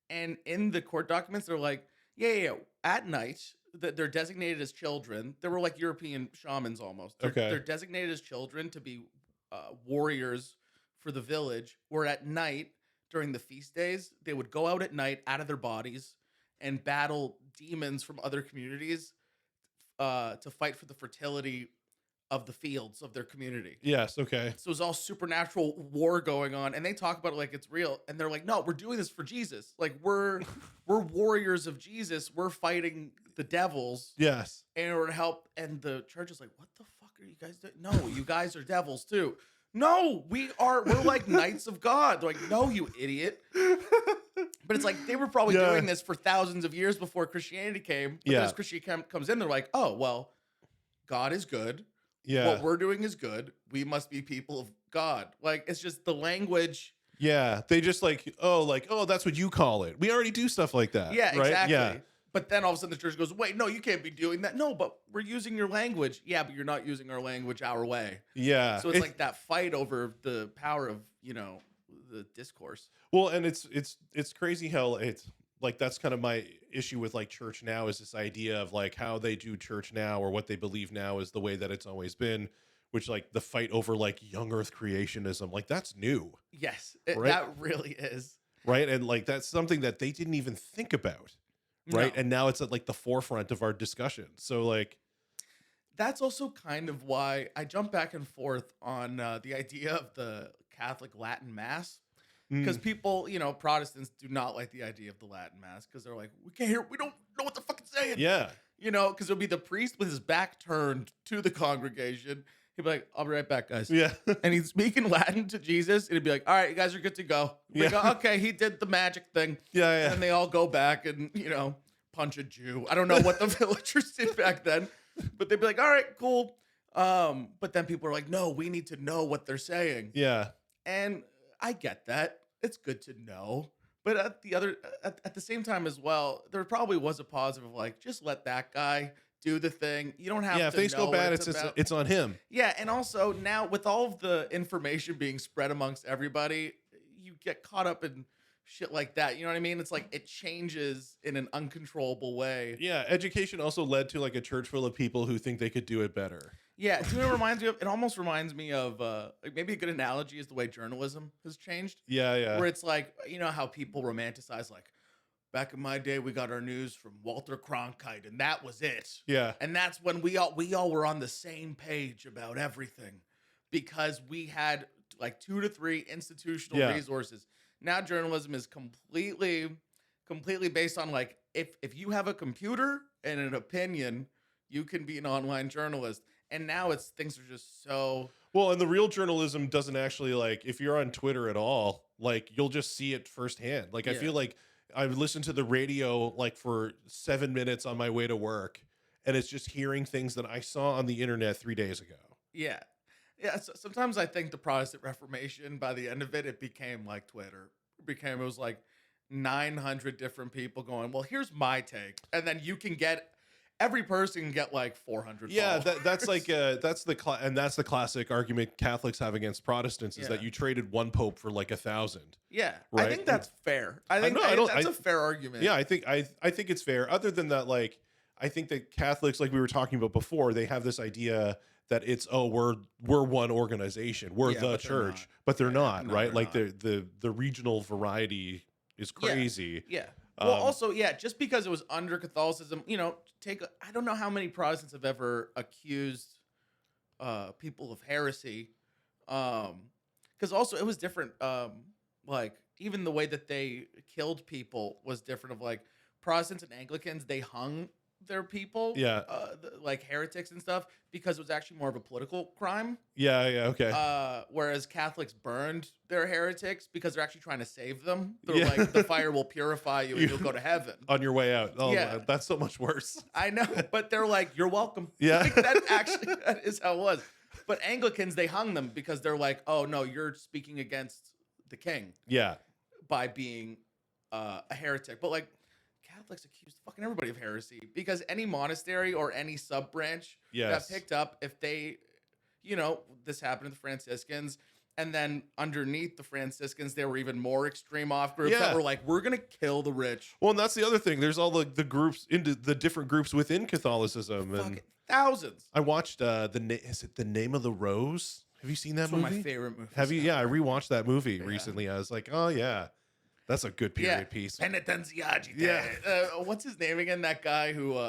And in the court documents, they're like, yeah. At night, they're designated as children. They were like European shamans almost. Okay. They're designated as children to be warriors for the village. Where at night, during the feast days, they would go out at night out of their bodies and battle demons from other communities to fight for the fertility of the fields of their community. Yes. Okay. So it's all supernatural war going on, and they talk about it like it's real. And they're like, "No, we're doing this for Jesus. Like we're warriors of Jesus. We're fighting the devils Yes. in order to help." And the church is like, "What the fuck are you guys doing? No, you guys are devils too. No, we're like knights of God." They're like, "No, you idiot." But it's like they were probably doing this for thousands of years before Christianity came. But as Christianity comes in, they're like, "Oh well, God is good. Yeah. What we're doing is good. We must be people of God." Like it's just the language. Yeah. They just like, oh, that's what you call it. We already do stuff like that. Yeah, right? exactly. Yeah. But then all of a sudden the church goes, "Wait, no, you can't be doing that." "No, but we're using your language." "Yeah, but you're not using our language our way." Yeah. So it's like that fight over the power of, the discourse. Well, and it's crazy how it's like that's kind of my issue with like church now is this idea of like how they do church now or what they believe now is the way that it's always been, which like the fight over like young earth creationism, like that's new. Yes, right? that really is. Right. And like that's something that they didn't even think about. Right. No. And now it's at like the forefront of our discussion. So like That's also kind of why I jump back and forth on the idea of the Catholic Latin Mass. Because people, Protestants do not like the idea of the Latin Mass because they're like, we don't know what they're fucking saying. Yeah. Because it'll be the priest with his back turned to the congregation. He'd be like, "I'll be right back, guys." Yeah. And he's speaking Latin to Jesus. And he'd be like, "All right, you guys are good to go." We go, "Okay, he did the magic thing." Yeah. And then they all go back and, punch a Jew. I don't know what the villagers did back then, but they'd be like, "All right, cool." But then people are like, "No, we need to know what they're saying." Yeah. And I get that. It's good to know. But at the same time as well, there probably was a positive of like, just let that guy do the thing. You don't have to. Yeah, if things go bad, it's on him. Yeah, and also now with all of the information being spread amongst everybody, you get caught up in shit like that. You know what I mean? It's like it changes in an uncontrollable way. Yeah, education also led to like a church full of people who think they could do it better. Yeah, do you know what it reminds me of? It almost reminds me of like maybe a good analogy is the way journalism has changed. Yeah. Where it's like, how people romanticize like, back in my day we got our news from Walter Cronkite and that was it. Yeah. And that's when we all were on the same page about everything because we had like 2 to 3 institutional resources. Now journalism is completely based on like if you have a computer and an opinion, you can be an online journalist. And now things are just so well, and the real journalism doesn't actually like if you're on Twitter at all, like you'll just see it firsthand. Like I feel like I would listen to the radio like for 7 minutes on my way to work, and it's just hearing things that I saw on the internet 3 days ago. Yeah. Yeah. So sometimes I think the Protestant Reformation, by the end of it, it became like Twitter. It was like 900 different people going, "Well, here's my take," and then every person can get like 400. Yeah, that's like that's the classic argument Catholics have against Protestants is that you traded one pope for like 1,000. Yeah, right? I think that's fair. I think that's a fair argument. Yeah, I think it's fair. Other than that, like I think that Catholics, like we were talking about before, they have this idea that it's we're one organization, we're the church, but they're not, right? Like the regional variety is crazy. Yeah. Well, also, just because it was under Catholicism, I don't know how many Protestants have ever accused people of heresy. Because also it was different. Like even the way that they killed people was different. Of like Protestants and Anglicans, they hung their people, like heretics and stuff, because it was actually more of a political crime. Okay. Whereas Catholics burned their heretics because they're actually trying to save them. They're like, the fire will purify you and you'll go to heaven on your way out. Oh, that's so much worse. I know, but they're like, "You're welcome." Yeah, like, that is how it was. But Anglicans, they hung them because they're like, "Oh no, you're speaking against the king." Yeah, by being a heretic. But like Catholics accused fucking everybody of heresy because any monastery or any sub branch got picked up if they, this happened to the Franciscans. And then underneath the Franciscans, there were even more extreme off groups that were like, "We're gonna kill the rich." Well, and that's the other thing. There's all the groups into the different groups within Catholicism, and thousands. I watched is it The Name of the Rose? Have you seen that movie? One of my favorite movies. Have you? Yeah, I rewatched that movie recently. I was like, oh yeah, that's a good period piece. Penitenziagite. What's his name again? That guy who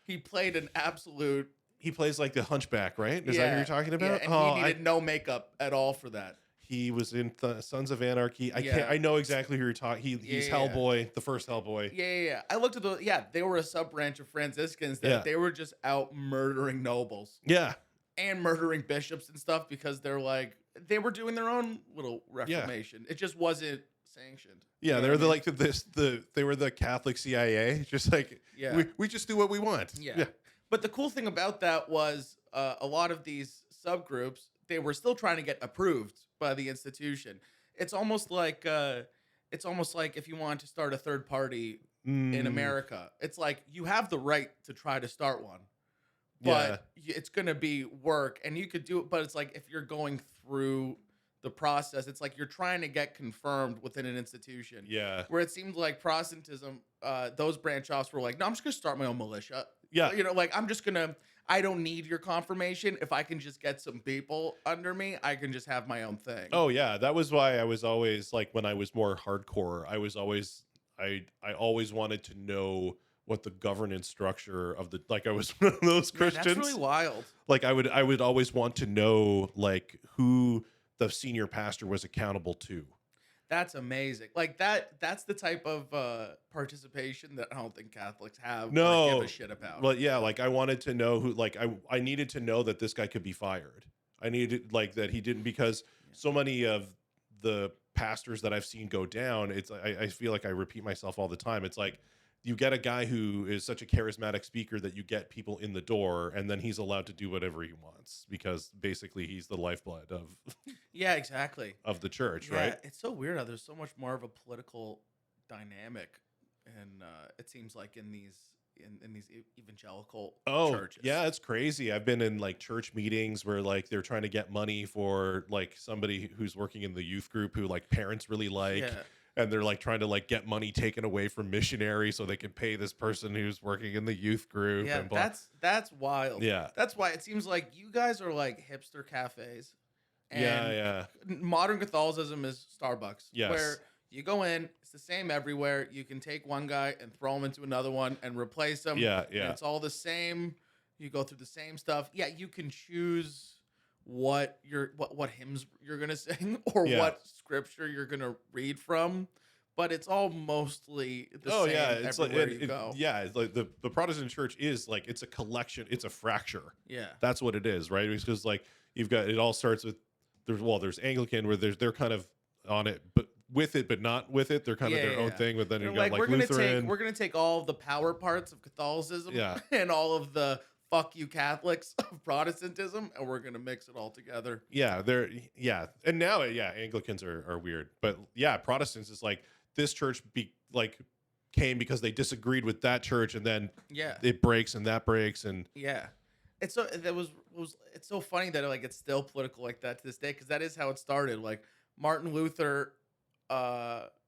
he played an absolute He plays like the Hunchback, right? Is that who you're talking Yeah, about? and he needed no makeup at all for that. He was in Sons of Anarchy. Yeah. I know exactly who you're talking. He's Hellboy, the first Hellboy. Yeah. I looked at they were a sub branch of Franciscans that they were just out murdering nobles. Yeah. And murdering bishops and stuff because they were doing their own little reformation. It just wasn't sanctioned. Yeah, they were they were the Catholic CIA, just like we just do what we want. Yeah. But the cool thing about that was a lot of these subgroups, they were still trying to get approved by the institution. It's almost like if you want to start a third party in America. It's like you have the right to try to start one. But it's going to be work and you could do it. But it's like if you're going through the process, it's like you're trying to get confirmed within an institution. Yeah. Where it seemed like Protestantism, those branch offs were like, no, I'm just going to start my own militia. Yeah. I don't need your confirmation. If I can just get some people under me, I can just have my own thing. Oh, yeah. That was why I was always like when I was more hardcore, I always wanted to know what the governance structure of I was one of those Christians. That's really wild. Like I would always want to know like who the senior pastor was accountable to. That's amazing. Like that's the type of participation that I don't think Catholics have no, or give a shit about. Well, yeah, like I wanted to know who, like I needed to know that this guy could be fired. I needed like that he didn't, because so many of the pastors that I've seen go down, I feel like I repeat myself all the time. It's like you get a guy who is such a charismatic speaker that you get people in the door, and then he's allowed to do whatever he wants because basically he's the lifeblood of exactly of the church, right? It's so weird how there's so much more of a political dynamic, and it seems like in these evangelical churches. Yeah, it's crazy. I've been in like church meetings where like they're trying to get money for like somebody who's working in the youth group who like parents really like. Yeah. And they're like trying to like get money taken away from missionaries so they can pay this person who's working in the youth group. Yeah, and that's wild. Yeah, that's why it seems like you guys are like hipster cafes. And modern Catholicism is Starbucks. Yes. Where you go in, it's the same everywhere. You can take one guy and throw him into another one and replace him. Yeah. It's all the same. You go through the same stuff. Yeah, you can choose what hymns you're gonna sing or what scripture you're gonna read from, but it's all mostly the same everywhere you go. It's like the Protestant church is like, it's a collection, it's a fracture. Yeah, that's what it is, right? Because like you've got, it all starts with there's Anglican where they're kind of on it, but with it, but not with it. They're kind of their own thing. But then you got like Lutheran. We're gonna take all of the power parts of Catholicism, and all of the fuck you Catholics of Protestantism, and we're gonna mix it all together. And now Anglicans are weird, but Protestants is like this church came because they disagreed with that church, and then it breaks and that breaks, and it's so funny that like it's still political like that to this day, because that is how it started. Like Martin Luther,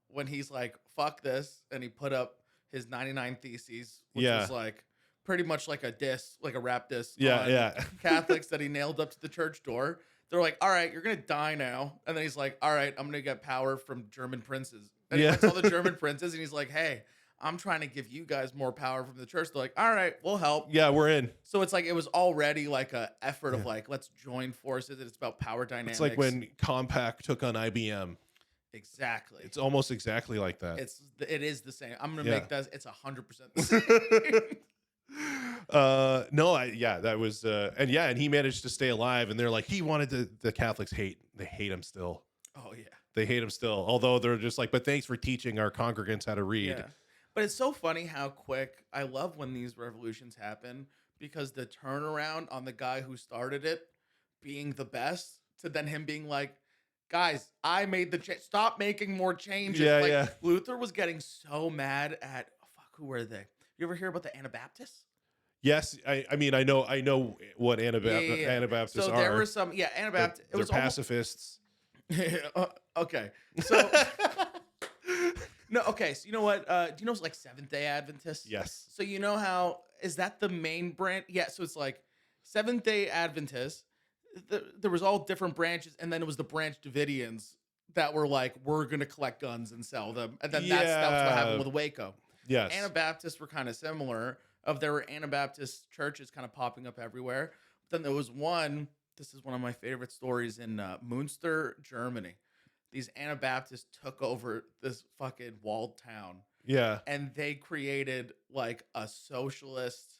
when he's like fuck this, and he put up his 99 Theses, which was like pretty much like a diss, like a rap diss on Catholics that he nailed up to the church door. They're like, all right, you're going to die now. And then he's like, all right, I'm going to get power from German princes. And he went to all the German princes and he's like, hey, I'm trying to give you guys more power from the church. They're like, all right, we'll help. Yeah, we're in. So it's like, it was already like a effort of like, let's join forces. It's about power dynamics. It's like when Compaq took on IBM. Exactly. It's almost exactly like that. It is the same. I'm going to make that. It's 100% the same. That was and he managed to stay alive, and they're like, he wanted the Catholics hate him still. Oh yeah, they hate him still, although they're just like, but thanks for teaching our congregants how to read. But it's so funny how quick, I love when these revolutions happen, because the turnaround on the guy who started it being the best to then him being like, guys, I made the change, stop making more changes. Luther was getting so mad at who were they? You ever hear about the Anabaptists? Yes, I mean I know what Anabaptists are. So there were some Anabaptists. They're pacifists. Okay, so no, okay. So you know what? Do you know like Seventh-day Adventists? Yes. So you know how is that the main branch? Yeah. So it's like Seventh-day Adventists. There was all different branches, and then it was the branch Davidians that were like, we're gonna collect guns and sell them, and then that was what happened with Waco. Yes. Anabaptists were kind of similar. of there were Anabaptist churches kind of popping up everywhere. Then there was one. This is one of my favorite stories in Münster, Germany. These Anabaptists took over this fucking walled town, Yeah. and they created like a socialist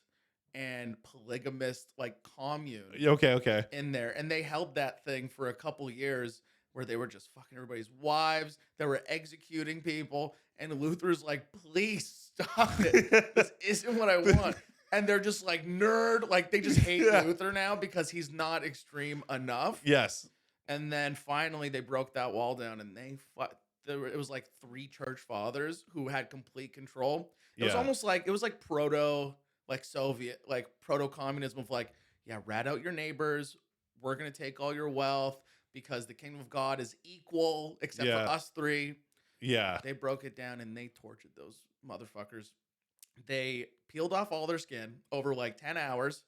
and polygamist like commune Okay. in there, and they held that thing for a couple years where they were just fucking everybody's wives. They were executing people, and Luther's like, please stop it. This isn't what I want. And they're just like nerd, like they just hate Luther now because he's not extreme enough. Yes. And then finally they broke that wall down, and it was like 3 church fathers who had complete control. It was almost like, it was like proto like Soviet, like proto communism of like, yeah, rat out your neighbors. We're going to take all your wealth because the kingdom of God is equal except for us 3. Yeah. They broke it down and they tortured those motherfuckers. They peeled off all their skin over like 10 hours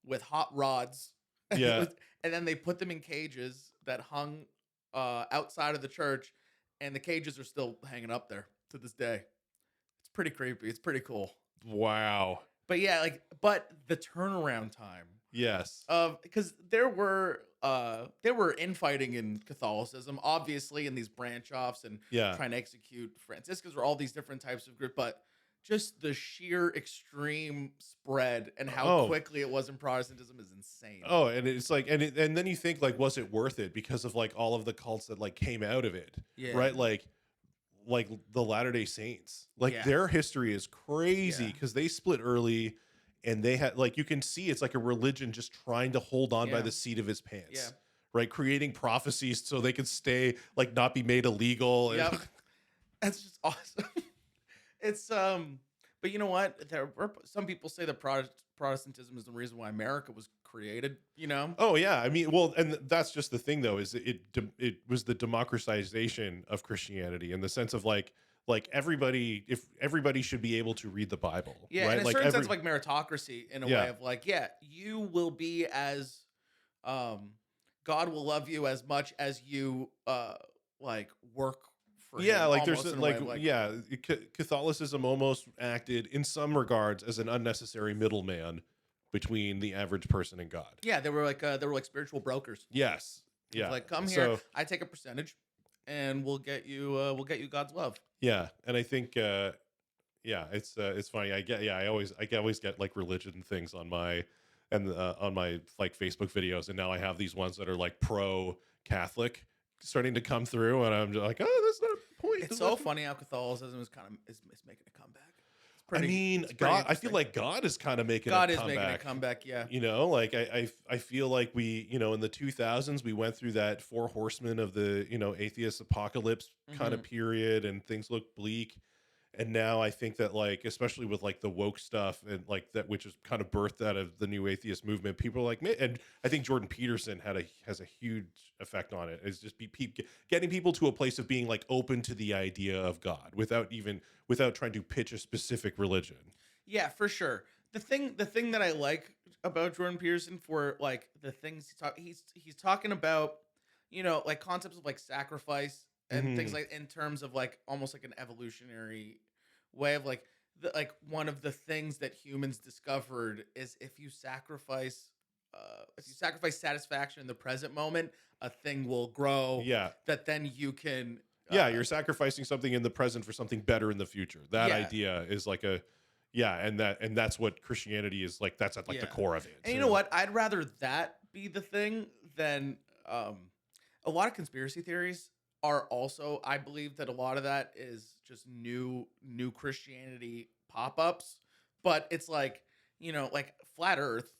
with hot rods. Yeah. And then they put them in cages that hung outside of the church, and the cages are still hanging up there to this day. It's pretty creepy. It's pretty cool. Wow. But yeah, like, but the turnaround time. Yes. Because there were infighting in Catholicism, obviously, in these branch offs and trying to execute Franciscans or all these different types of groups, but just the sheer extreme spread and how quickly it was in Protestantism is insane. Oh, and it's like, and then you think like, was it worth it because of like all of the cults that like came out of it, right? Like the Latter-day Saints, like their history is crazy because they split early, and they had like, you can see it's like a religion just trying to hold on by the seat of his pants, right? Creating prophecies so they could stay, like, not be made illegal. Yep. That's just awesome. It's but you know what? There were some people say that Protestantism is the reason why America was created. You know? Oh yeah, I mean, well, and that's just the thing though, is it was the democratization of Christianity in the sense of like everybody, if everybody should be able to read the Bible. Yeah, right? in a certain sense of like meritocracy, in a way of like, you will be as God will love you as much as you like work. Like there's like Catholicism almost acted in some regards as an unnecessary middleman between the average person and God. Yeah, they were like spiritual brokers. Yes. Yeah. Like, come here, I take a percentage, and we'll get you God's love. Yeah, and I think it's funny. I always get like religion things on my like Facebook videos, and now I have these ones that are like pro Catholic starting to come through, and I'm just like, oh, that's not a point. It's so funny how Catholicism is making a comeback. I mean, God, I feel like God is kind of making making a comeback. Yeah. You know, like I feel like we, you know, in the 2000s, we went through that 4 horsemen of the, you know, atheist apocalypse kind of period, and things look bleak. And now I think that, like, especially with like the woke stuff and like that, which is kind of birthed out of the new atheist movement, people are like, and I think Jordan Peterson has a huge effect on it. Is just getting people to a place of being like open to the idea of God without trying to pitch a specific religion. Yeah, for sure. The thing that I like about Jordan Peterson, for like the things he's talking about, you know, like concepts of like sacrifice and things like, in terms of like almost like an evolutionary way of like one of the things that humans discovered is if you sacrifice satisfaction in the present moment, a thing will grow. Yeah. That then you can. You're sacrificing something in the present for something better in the future. That idea is like and that's what Christianity is like. That's at like the core of it. And you know what? I'd rather that be the thing than a lot of conspiracy theories are also, I believe that a lot of that is just new Christianity pop-ups, but it's like, you know, like flat earth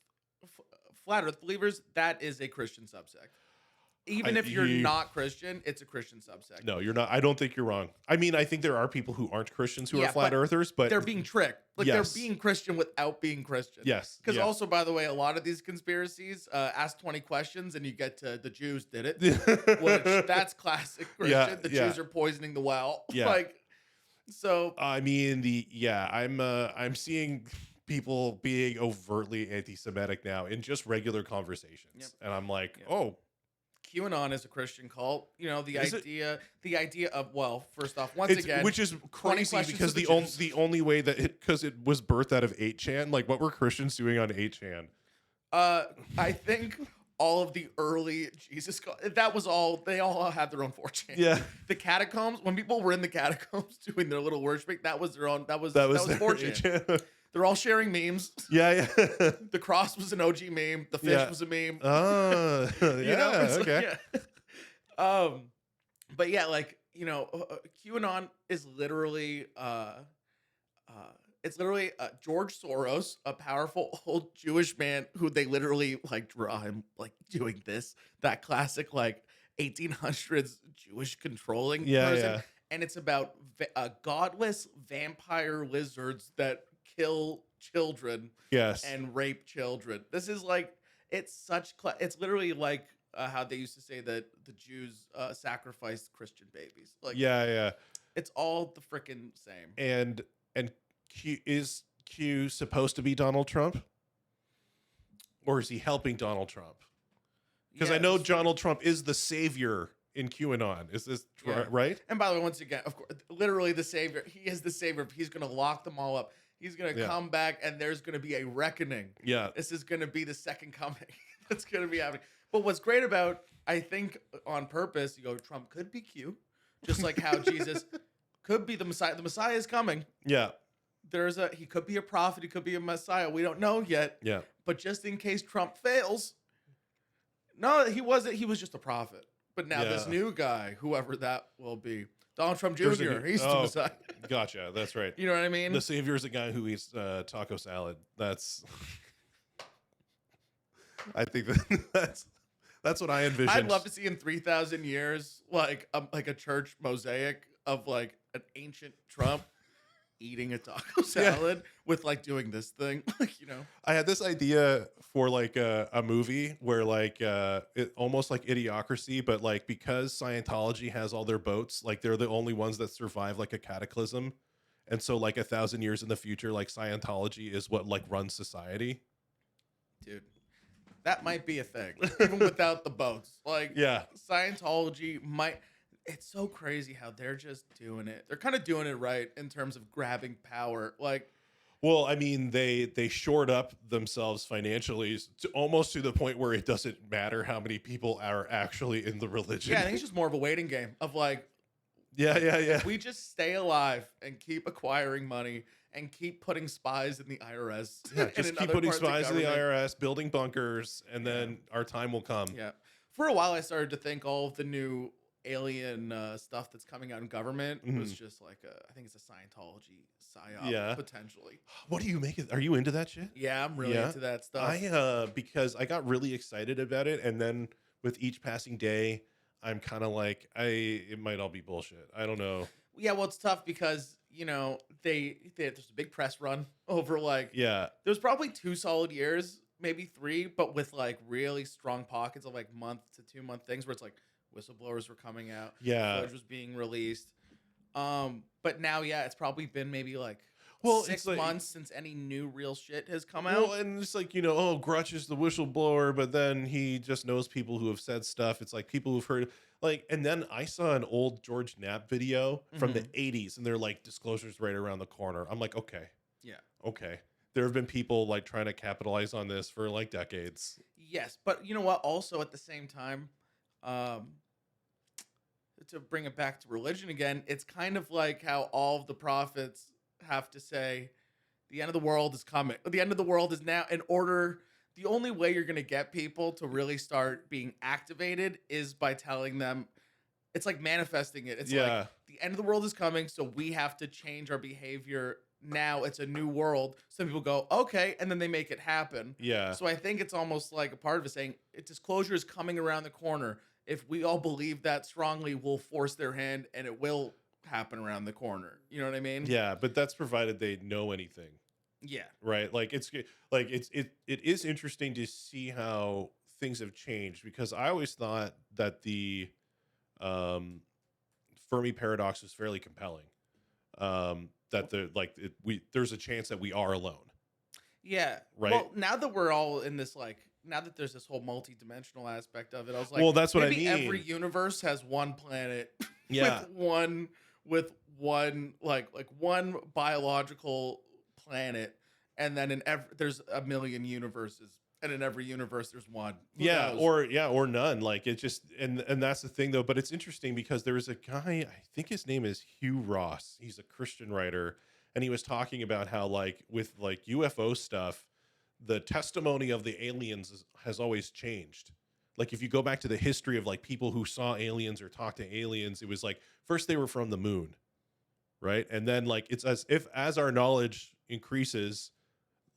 believers, that is a Christian subsect. Even if you're not Christian, it's a Christian subsect. No, you're not. I don't think you're wrong. I mean, I think there are people who aren't Christians who are flat earthers, but they're being tricked. Like they're being Christian without being Christian. Yes. Because also, by the way, a lot of these conspiracies ask 20 questions and you get to the Jews did it, which that's classic Christian. The Jews are poisoning the well. Yeah. Like, so. I mean, I'm seeing people being overtly anti-Semitic now in just regular conversations, and I'm like, oh. QAnon is a Christian cult. You know, Is it? the idea of, well, first off, once again, Which is 20 crazy questions because to the the only Jews. the only way that because it was birthed out of 8chan. Like, what were Christians doing on 8chan? I think all of the early that was all. They all had their own 4chan. Yeah, The catacombs, when people were in the catacombs doing their little worshiping, that was their own. That was that was 4chan. 8chan. They're all sharing memes. Yeah, yeah. The cross was an OG meme. The fish Yeah. was a meme. Yeah, You know, it's like, okay. yeah. But yeah, like, you know, QAnon is literally it's literally George Soros, a powerful old Jewish man who they literally like draw him like doing this, that classic like 1800s Jewish controlling Yeah, person. yeah. And it's about godless vampire lizards that kill children Yes. and rape children. This is like, it's such it's literally like how they used to say that the Jews sacrificed Christian babies. Like, yeah. it's all the freaking same. And is Q supposed to be Donald Trump? Or is he helping Donald Trump? Because I know Donald Trump is the savior in QAnon. Is this right? And by the way, once again, of course, literally the savior. He is the savior. He's going to lock them all up. He's going to come back, and there's going to be a reckoning. Yeah. This is going to be the second coming that's going to be happening. But what's great about, I think, on purpose, you go, Trump could be Q, just like how Jesus could be the Messiah. The Messiah is coming. Yeah. He could be a prophet. He could be a Messiah. We don't know yet. Yeah. But just in case Trump fails, no, he wasn't. He was just a prophet. But now this new guy, whoever that will be, Donald Trump Jr., he's the Messiah. Gotcha. That's right. You know what I mean? The savior is a guy who eats taco salad. That's. I think that's what I envision. I'd love to see in 3,000 years, like a church mosaic of like an ancient Trump eating a taco salad with like doing this thing, like, you know. I had this idea for like a movie where like it almost like Idiocracy, but like because Scientology has all their boats, like they're the only ones that survive like a cataclysm, and so like 1,000 years in the future, like Scientology is what like runs society. Dude, that might be a thing, even without the boats. Like, Yeah. Scientology might. It's so crazy how they're just doing it. They're kind of doing it right in terms of grabbing power. Like, Well, I mean, they shored up themselves financially to almost to the point where it doesn't matter how many people are actually in the religion. yeah, I think it's just more of a waiting game of like, yeah. if we just stay alive and keep acquiring money and keep putting spies in the IRS. Yeah, and just in keep other putting parts of spies in the government. IRS, building bunkers, and then our time will come. Yeah. For a while, I started to think all of the new alien stuff that's coming out in government was just like I think it's a Scientology psyop, potentially. What do you make it? Are you into that shit? Yeah, I'm really into that stuff. Because I got really excited about it, and then with each passing day, I'm kind of like, it might all be bullshit. I don't know. Yeah, well, it's tough because, you know, there's a big press run over like, there's probably 2 solid years, maybe 3, but with like really strong pockets of like month to 2 month things where it's like whistleblowers were coming out, footage was being released. But now, it's probably been maybe like 6 months since any new real shit has come out. Well, and it's like, you know, oh, Grutch is the whistleblower, but then he just knows people who have said stuff. It's like people who've heard, like, and then I saw an old George Knapp video from the 80s, and they're like, disclosures right around the corner. I'm like, okay. There have been people like trying to capitalize on this for like decades. Yes, but you know what? Also, at the same time, to bring it back to religion again, it's kind of like how all of the prophets have to say, the end of the world is coming. The end of the world is now. The only way you're going to get people to really start being activated is by telling them, it's like manifesting it. It's like, the end of the world is coming, so we have to change our behavior now. It's a new world. Some people go, okay, and then they make it happen. Yeah. So I think it's almost like a part of it saying, disclosure is coming around the corner. If we all believe that strongly, we'll force their hand, and it will happen around the corner. You know what I mean? Yeah, but that's provided they know anything. Yeah. Right. Like it is interesting to see how things have changed, because I always thought that the Fermi paradox was fairly compelling. That there's a chance that we are alone. Yeah. Right. Well, now that we're all in this like now that there's this whole multi-dimensional aspect of it, I was like, Well, that's what I maybe every mean. universe has one planet Yeah. with one like one biological planet, and then there's a million universes, and in every universe there's one. Who knows? Or none. Like it just and that's the thing though. But it's interesting because there was a guy, I think his name is Hugh Ross. He's a Christian writer, and he was talking about how like with like UFO stuff, the testimony of the aliens has always changed. Like if you go back to the history of like people who saw aliens or talked to aliens, it was like first they were from the moon, right? And then like it's as if as our knowledge increases,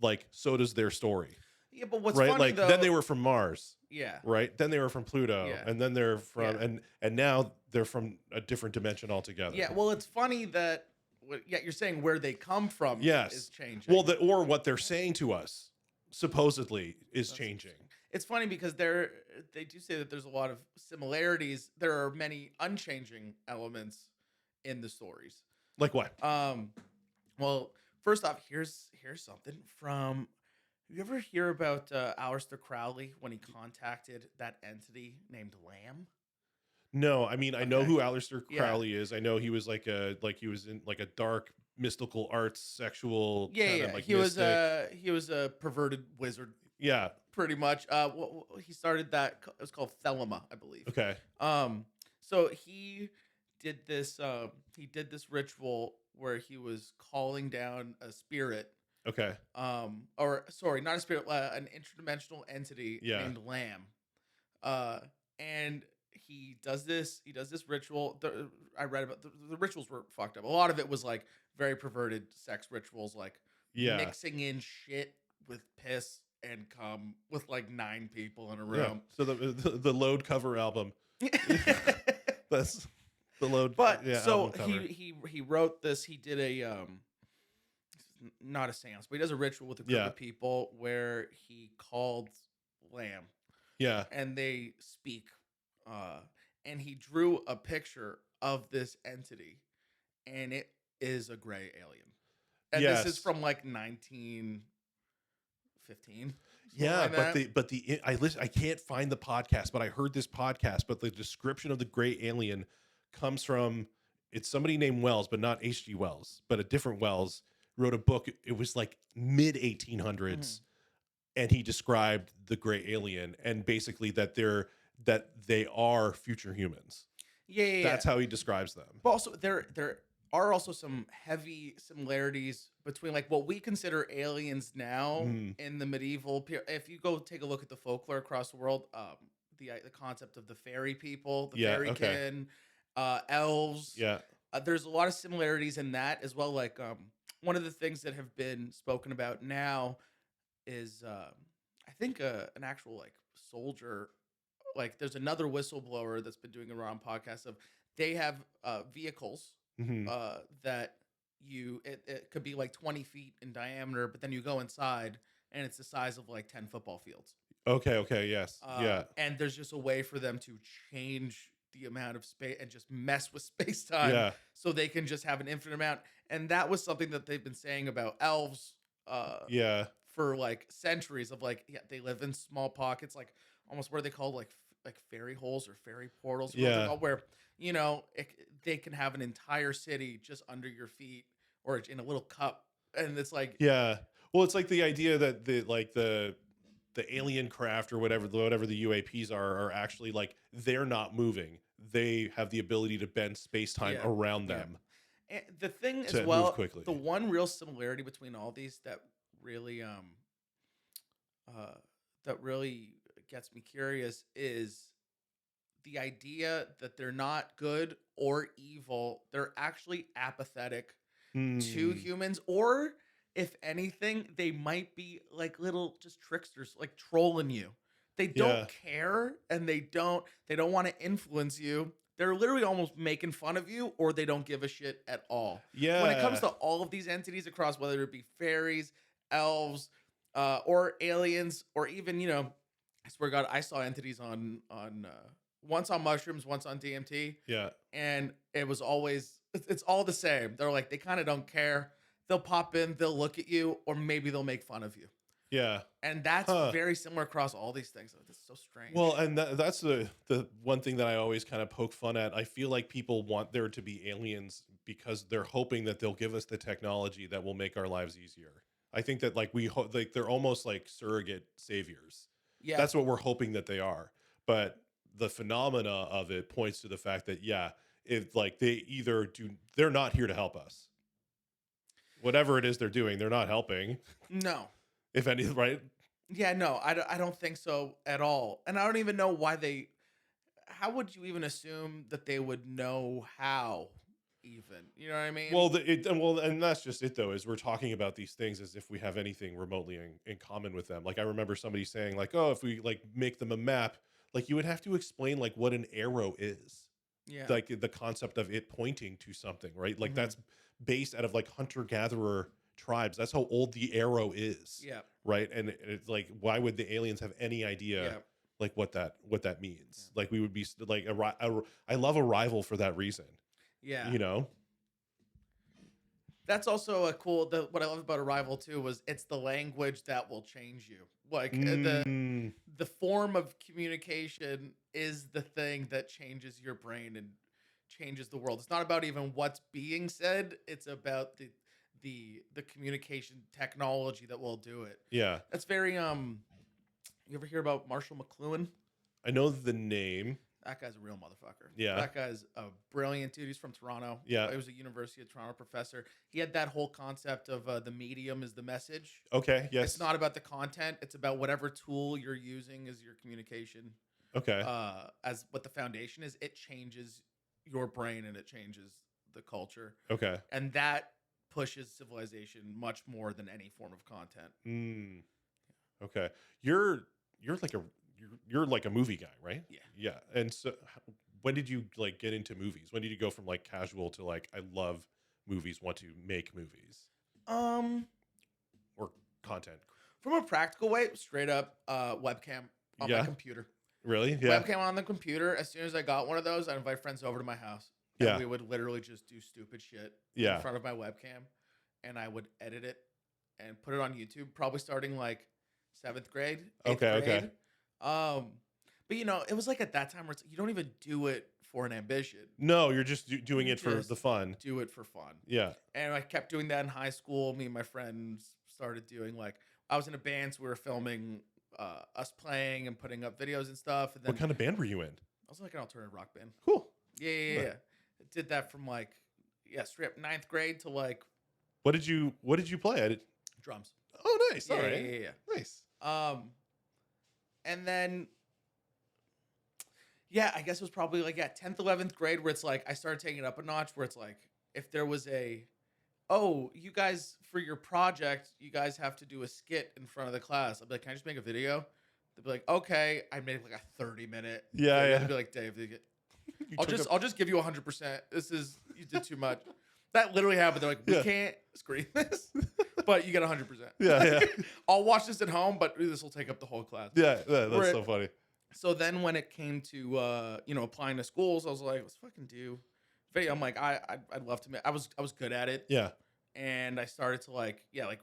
like so does their story. Yeah, but what's Right? funny Like though? then they were from Mars, Yeah, right? Then they were from Pluto, yeah, and then they're from yeah. and now they're from a different dimension altogether. Yeah, well, it's funny that you're saying where they come from Yes. is changing. Well, or what they're saying to us supposedly is That's changing. it's funny because they do say that there's a lot of similarities. There are many unchanging elements in the stories. Like what? Well, first off, here's something from. You ever hear about Aleister Crowley when he contacted that entity named Lamb? No, I mean I know Okay. who Aleister Yeah. Crowley is. I know he was like he was in like a dark mystical arts sexual Yeah, kind yeah. of like he was mystic. he was a perverted wizard, Yeah. pretty much. He started that. It was called Thelema, I believe. Okay. So he did this. He did this ritual where he was calling down a spirit. Okay. Or sorry, not a spirit, an interdimensional entity Yeah. named Lamb. And he does this ritual. I read about the rituals were fucked up. A lot of it was like very perverted sex rituals, like Yeah. mixing in shit with piss and cum with like 9 people in a Yeah. room. So the Load cover album. That's the Load. But yeah, so album cover. he wrote this. He did a not a seance, but he does a ritual with a group Yeah. of people where he called Lamb Yeah. and they speak. And he drew a picture of this entity, and it is a gray alien. And this is Yes. from like 1915. Yeah, like but the I can't find the podcast, but I heard this podcast. But the description of the gray alien comes from it's somebody named Wells, but not H.G. Wells, but a different Wells wrote a book. It was like mid 1800s, and he described the gray alien and basically that they are future humans. Yeah. That's how he describes them. But also there are also some heavy similarities between like what we consider aliens now in the medieval period. If you go take a look at the folklore across the world, the concept of the fairy people, the fairykin, elves. Yeah. There's a lot of similarities in that as well. Like one of the things that have been spoken about now is I think an actual like soldier. Like there's another whistleblower that's been doing a Ron podcast of they have vehicles that it could be like 20 feet in diameter, but then you go inside and it's the size of like 10 football fields. Okay, yes. Yeah. And there's just a way for them to change the amount of space and just mess with space time so they can just have an infinite amount. And that was something that they've been saying about elves for like centuries of like, they live in small pockets, like almost where they call like fairy holes or fairy portals, where they can have an entire city just under your feet or in a little cup, and it's like well, it's like the idea that the alien craft or whatever the UAPs are actually like they're not moving. They have the ability to bend space time around them. And the thing to as well, move quickly. The one real similarity between all these that really gets me curious is the idea that they're not good or evil. They're actually apathetic to humans, or if anything, they might be like little just tricksters, like trolling you. They don't care, and they don't want to influence you. They're literally almost making fun of you, or they don't give a shit at all. Yeah. When it comes to all of these entities across, whether it be fairies, elves, or aliens, or even, I swear to God, I saw entities on once on mushrooms, once on DMT. Yeah. And it was always, it's all the same. They're like, they kind of don't care. They'll pop in, they'll look at you, or maybe they'll make fun of you. Yeah. And that's Huh. very similar across all these things. Like, that's so strange. Well, and that's the one thing that I always kind of poke fun at. I feel like people want there to be aliens because they're hoping that they'll give us the technology that will make our lives easier. I think that like like they're almost like surrogate saviors. yeah. That's what we're hoping that they are. But the phenomena of it points to the fact that if like they're not here to help us. Whatever it is they're doing, they're not helping. No. If any, right? Yeah, no, I don't think so at all. And I don't even know why how would you even assume that they would know how even? You know what I mean? And that's just it though, is we're talking about these things as if we have anything remotely in common with them. Like I remember somebody saying like, oh, if we like make them a map, like you would have to explain like what an arrow is. yeah. Like the concept of it pointing to something, right? Like Mhm. that's based out of like hunter-gatherer tribes. That's how old the arrow is. Yeah. Right. And it's like, why would the aliens have any idea Yeah. like what that means? Like we would be like I love Arrival for that reason. Yeah. You know? That's also a what I love about Arrival too was it's the language that will change you. Like Mm, the form of communication is the thing that changes your brain and changes the world. It's not about even what's being said. It's about the communication technology that will do it. yeah. That's very you ever hear about Marshall McLuhan? I know the name. That guy's a real motherfucker. Yeah. That guy's a brilliant dude. He's from Toronto. Yeah. He was a University of Toronto professor. He had that whole concept of the medium is the message. Okay. Yes. It's not about the content. It's about whatever tool you're using as your communication. Okay. As what the foundation is, it changes your brain and it changes the culture. Okay. And that pushes civilization much more than any form of content. Mm. Okay. You're like a movie guy, right? Yeah. Yeah. And so when did you like get into movies? When did you go from like casual to like I love movies, want to make movies or content? From a practical way, straight up webcam on my computer. Really? Yeah. Webcam on the computer. As soon as I got one of those, I'd invite friends over to my house. And Yeah. we would literally just do stupid shit Yeah. in front of my webcam. And I would edit it and put it on YouTube, probably starting like 7th grade. 8th Okay, grade. okay. But you know, it was like at that time where you don't even do it for an ambition. No, you're just doing You it for just the fun. Do it for fun. Yeah. And I kept doing that in high school. Me and my friends started doing I was in a band, so we were filming us playing and putting up videos and stuff. And then What kind of band were you in? I was like an alternative rock band. Cool. Yeah. I did that from straight up 9th grade to What did you play? drums. Oh, nice. All right. Yeah. Nice. And then I guess it was probably 10th, 11th grade where it's like I started taking it up a notch where it's like if there was you guys for your project, you guys have to do a skit in front of the class. I'd be like, can I just make a video? They'd be like, okay. I'd make like a 30-minute. Yeah, video. yeah. They'd be like, Dave, I'll just give you 100%. You did too much. That literally happened. They're like, we can't screen this, but you get 100%. Yeah. I'll watch this at home, but this will take up the whole class. Yeah, that's so funny. So then when it came to applying to schools, I was like, let's fucking do video. I'm like, I'd love to. I was good at it. Yeah. And I started to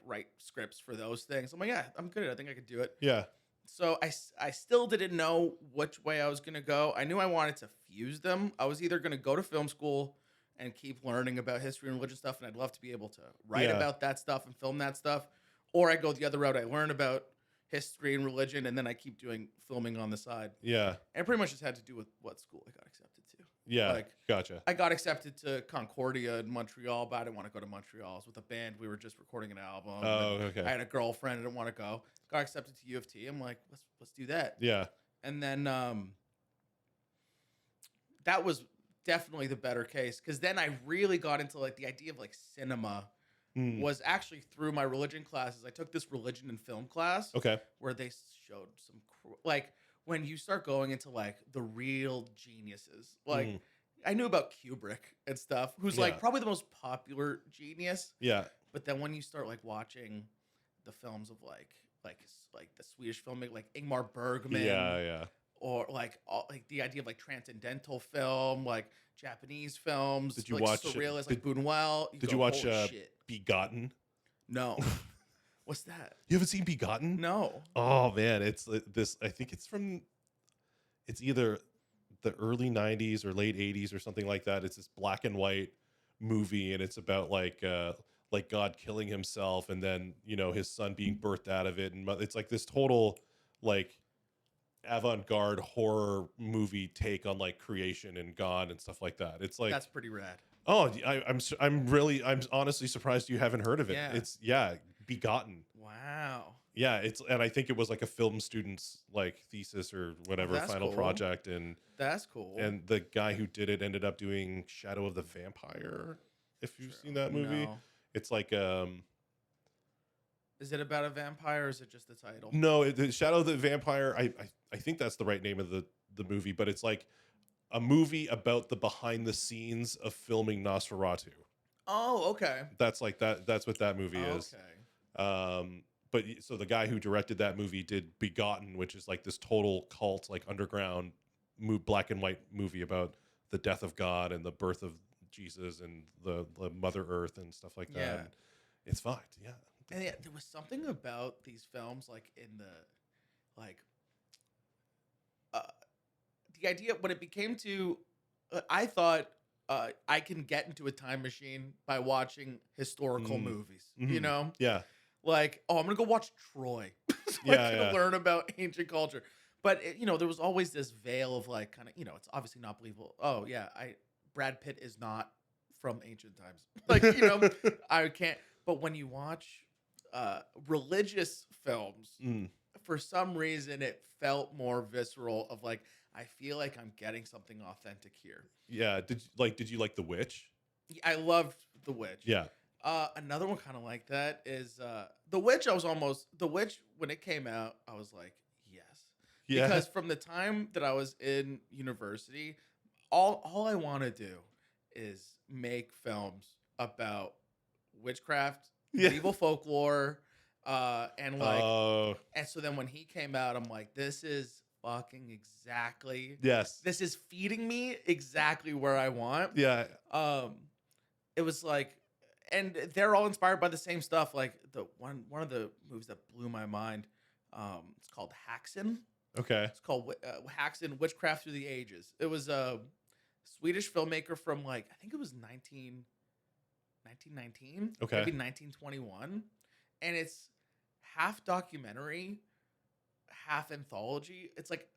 write scripts for those things. I'm like, yeah, I'm good at it. I think I could do it. Yeah. So I still didn't know which way I was going to go. I knew I wanted to fuse them. I was either going to go to film school and keep learning about history and religion stuff, and I'd love to be able to write about that stuff and film that stuff. Or I go the other route. I learn about history and religion, and then I keep doing filming on the side. Yeah. And it pretty much just had to do with what school I got accepted to. Yeah. Gotcha. I got accepted to Concordia in Montreal, but I didn't want to go to Montreal. I was with a band. We were just recording an album. Oh, okay. I had a girlfriend. I didn't want to go. Got accepted to U of T. I'm like, let's do that. Yeah. And then that was definitely the better case because then I really got into the idea of cinema was actually through my religion classes. I took this religion and film class. Okay. Where they showed some when you start going into the real geniuses. I knew about Kubrick and stuff, who's probably the most popular genius. Yeah. But then when you start watching the films of the Swedish filmmaker Ingmar Bergman. Yeah. Or the idea of transcendental film, Japanese films. Did you watch surrealist, Buñuel? Did you watch Begotten? No. What's that? You haven't seen Begotten? No. Oh man, it's this. I think it's either the early '90s or late '80s or something like that. It's this black and white movie, and it's about like God killing himself, and then his son being birthed out of it, and it's like this total like avant-garde horror movie take on like creation and God and stuff like that. It's like That's pretty rad. oh, I'm honestly surprised you haven't heard of it. Yeah. It's Begotten. Wow. Yeah, and I think it was like a film student's like thesis or whatever That's final cool. project, and That's cool. and the guy who did it ended up doing Shadow of the Vampire. If you've seen that movie, No. it's like Is it about a vampire or is it just the title? no, the Shadow of the Vampire. I think that's the right name of the movie, but it's like a movie about the behind the scenes of filming Nosferatu. Oh, okay. That's like that. That's what that movie is. Okay. But so the guy who directed that movie did Begotten, which is like this total cult, like underground, black and white movie about the death of God and the birth of Jesus and the Mother Earth and stuff like that. Yeah. And it's fucked. Yeah. And yeah, there was something about these films, like in the, like, the idea when it became to, I thought I can get into a time machine by watching historical movies. Mm-hmm. You know, Yeah. like, oh, I'm gonna go watch Troy. So I can learn about ancient culture. But there was always this veil of like kind of it's obviously not believable. Oh yeah, Brad Pitt is not from ancient times. Like I can't. But when you watch religious films, for some reason it felt more visceral. Of like, I feel like I'm getting something authentic here. Yeah. Did you like The Witch? I loved The Witch. Yeah. Another one kind of like that is The Witch. The Witch when it came out, I was like, yes. Yeah. Because from the time that I was in university, all I want to do is make films about witchcraft, medieval folklore, and like, and so then when he came out, I'm like, this is fucking exactly. Yes. This is feeding me exactly where I want. Yeah. It was like, and they're all inspired by the same stuff. Like the one of the movies that blew my mind. It's called Haxan. Okay. It's called Haxan: Witchcraft Through the Ages. It was a Swedish filmmaker from like I think it was 1919. Okay. Maybe 1921, and it's half documentary, half anthology. It's like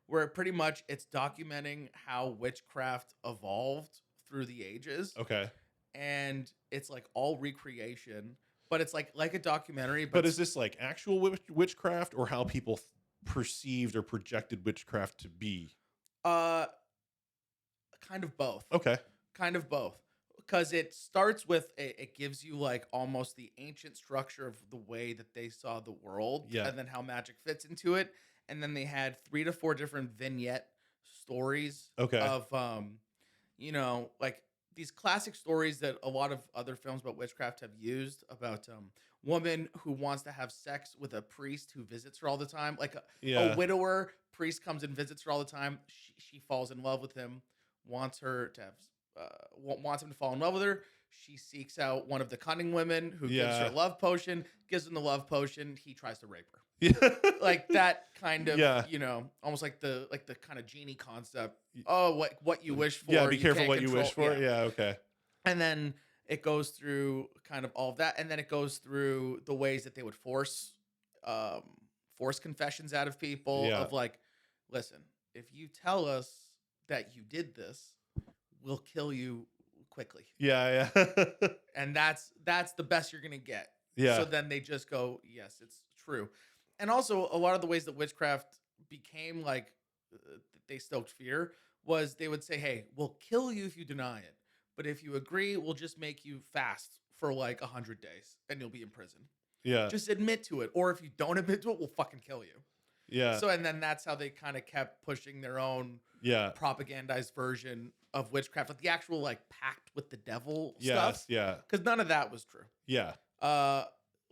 where pretty much it's documenting how witchcraft evolved through the ages. Okay. And it's like all recreation, but it's like a documentary. But is this like actual witchcraft or how people perceived or projected witchcraft to be? Kind of both. Okay. Kind of both. Because it starts with it gives you like almost the ancient structure of the way that they saw the world, Yeah. and then how magic fits into it. And then they had 3 to 4 different vignette stories. Okay. Of like these classic stories that a lot of other films about witchcraft have used about woman who wants to have sex with a priest who visits her all the time. Like a widower, priest comes and visits her all the time. She falls in love with him, wants her to have, wants him to fall in love with her. She seeks out one of the cunning women who gives her a love potion, gives him the love potion. He tries to rape her. Like that kind of, almost like the kind of genie concept. Oh, what you wish for. Yeah, be careful what you wish for. Yeah, okay. And then it goes through kind of all of that, and then it goes through the ways that they would force confessions out of people. Yeah. Of like, listen, if you tell us that you did this, we'll kill you quickly. Yeah. And that's the best you're gonna get. Yeah. So then they just go, yes, it's true. And also a lot of the ways that witchcraft became like they stoked fear was they would say, hey, we'll kill you if you deny it. But if you agree, we'll just make you fast for like 100 days and you'll be in prison. Yeah. Just admit to it. Or if you don't admit to it, we'll fucking kill you. Yeah. So, and then that's how they kind of kept pushing their own propagandized version of witchcraft, like the actual like pact with the devil stuff. Yeah. Because none of that was true. Yeah.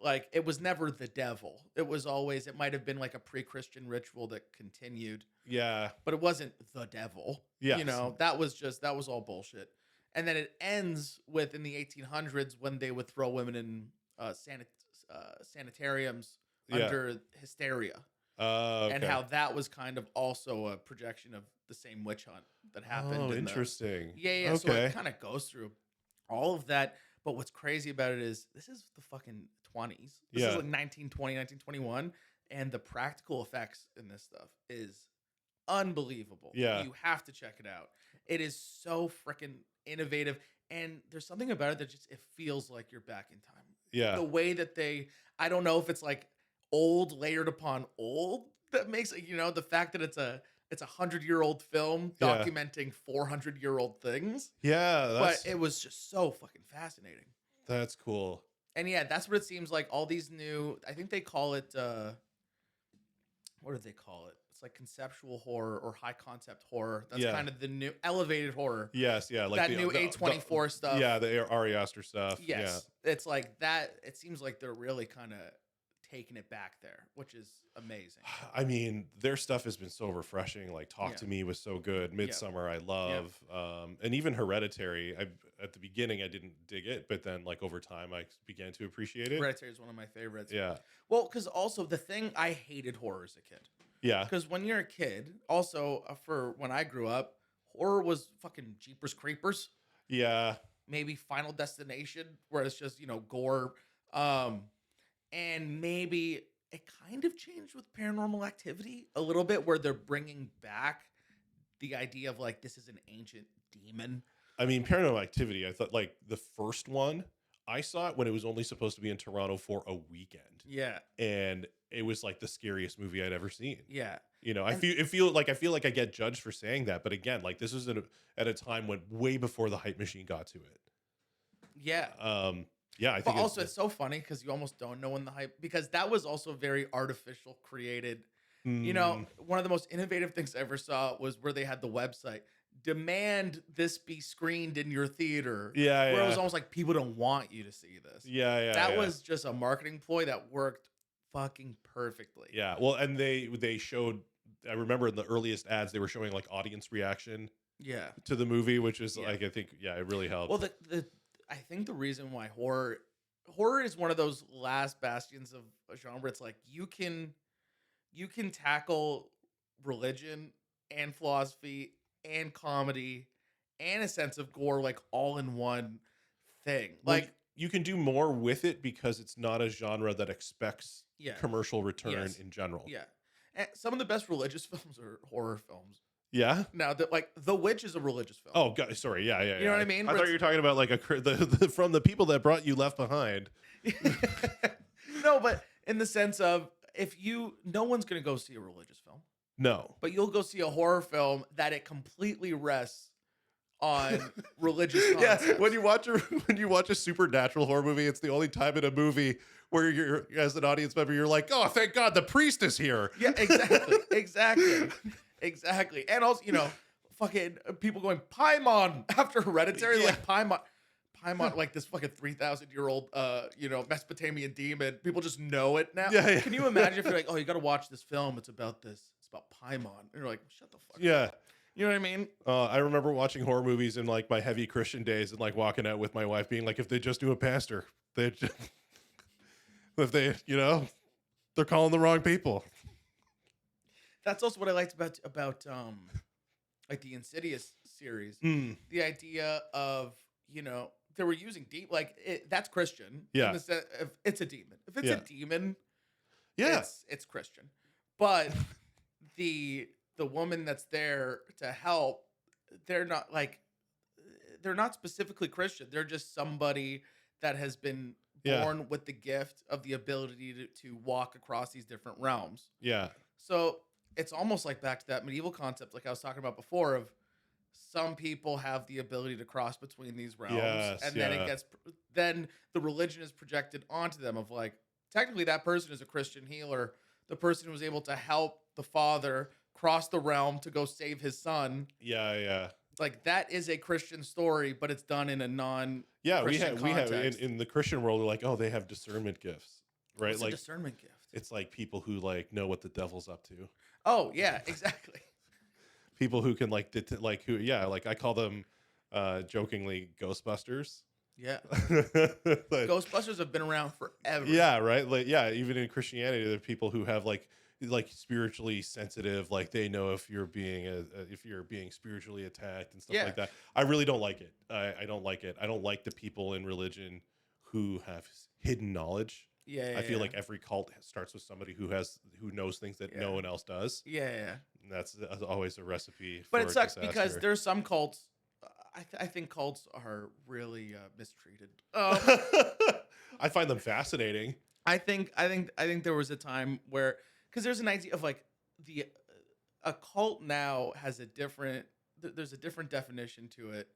Like it was never the devil. It was always, it might have been like a pre-Christian ritual that continued. Yeah. But it wasn't the devil. Yes. That was all bullshit. And then it ends with in the 1800s when they would throw women in sanitariums Yeah. under hysteria, and Okay. how that was kind of also a projection of the same witch hunt that happened. Oh, in interesting. yeah. So Okay. it kind of goes through all of that. But what's crazy about it is this is the fucking 20s. This is Yeah. like 1920, 1921, and the practical effects in this stuff is unbelievable. Yeah. You have to check it out. It is so freaking innovative, and there's something about it that just it feels like you're back in time. Yeah. The way that I don't know if it's like old layered upon old that makes it, the fact that it's a 100-year-old film Yeah. documenting 400-year-old things. Yeah. But it was just so fucking fascinating. That's cool. And yeah, that's what it seems like. All these new, I think they call it, what do they call it? It's like conceptual horror or high concept horror. That's Yeah. kind of the new elevated horror. Yes. Yeah. Like That new A24 stuff. Yeah. The Ari Aster stuff. Yes. It's like that. It seems like they're really kind of taking it back there, which is amazing. Yeah. I mean, their stuff has been so refreshing. Like Talk Yeah. to Me was so good. Midsummer, I love. And even Hereditary. At the beginning, I didn't dig it, but then like over time, I began to appreciate it. Hereditary is one of my favorites. Yeah. Well, because also the thing, I hated horror as a kid. Yeah. Because when you're a kid, also for when I grew up, horror was fucking Jeepers Creepers, Yeah. maybe Final Destination, where it's just, gore. And maybe it kind of changed with Paranormal Activity a little bit, where they're bringing back the idea of like, this is an ancient demon. I mean, Paranormal Activity, I thought like the first one, I saw it when it was only supposed to be in Toronto for a weekend. Yeah. And it was like the scariest movie I'd ever seen. Yeah. I feel like I get judged for saying that, but again, like this was at a time when way before the hype machine got to it. Yeah. Yeah, I think But also it's so funny because you almost don't know when the hype, because that was also very artificial created. One of the most innovative things I ever saw was where they had the website, demand this be screened in your theater. Yeah, Where it was yeah. almost like people don't want you to see this. Yeah. That was just a marketing ploy that worked fucking perfectly. Yeah. Well, and they showed, I remember in the earliest ads, they were showing like audience reaction Yeah. to the movie, which is Yeah. like, I think, yeah, it really helped. Well, I think the reason why horror is one of those last bastions of a genre. It's like you can tackle religion and philosophy and comedy and a sense of gore like all in one thing. Well, Like you can do more with it because it's not a genre that expects yeah, commercial return Yes. in general. yeah. And some of the best religious films are horror films. Yeah. Now that like The Witch is a religious film. Oh, God, sorry. Yeah. You know what I mean? I Where thought you were talking about like from the people that brought you Left Behind. No, but in the sense of no one's gonna go see a religious film. No. But you'll go see a horror film that it completely rests on religious concepts. Yeah, when you watch a supernatural horror movie, it's the only time in a movie where you're, as an audience member, you're like, oh, thank God the priest is here. Yeah, exactly. And also, fucking people going Paimon after Hereditary, Yeah. like Paimon, like this fucking 3,000-year-old, Mesopotamian demon. People just know it now. Yeah. Can you imagine if you're like, oh, you got to watch this film? It's about Paimon. And you're like, shut the fuck up. Yeah. You know what I mean? I remember watching horror movies in like my heavy Christian days and like walking out with my wife being like, if they just do a pastor, they're calling the wrong people. That's also what I liked about like the Insidious series. The idea of, they were using that's Christian. Yeah. In the sense of, it's a demon. If it's Yeah. a demon, Yeah. it's Christian. But the woman that's there to help, they're not specifically Christian. They're just somebody that has been born with the gift of the ability to walk across these different realms. Yeah. So it's almost like back to that medieval concept, like I was talking about before, of some people have the ability to cross between these realms, Yes, and then yeah. then the religion is projected onto them of like, technically that person is a Christian healer, the person who was able to help the father cross the realm to go save his son. Yeah. Like that is a Christian story, but it's done in a non Yeah, Christian we have context. in the Christian world, we're like, oh, they have discernment gifts, right? What's a Like discernment gift. it's like people who like know what the devil's up to. Oh yeah, exactly. People who can like I call them jokingly Ghostbusters. Yeah. But Ghostbusters have been around forever. yeah, right. Like, yeah, even in Christianity, there are people who have like spiritually sensitive, like they know if you're being if you're being spiritually attacked and stuff Yeah. like that. I really don't like it. I don't like it. I don't like the people in religion who have hidden knowledge. Yeah. I feel yeah. like every cult starts with somebody who knows things that no Yeah. one else does. Yeah. And that's always a recipe But for it sucks disaster. because there's some cults. I think cults are really mistreated. I find them fascinating. I think there was a time where, because there's an idea of like the a cult now has a different there's a different definition to it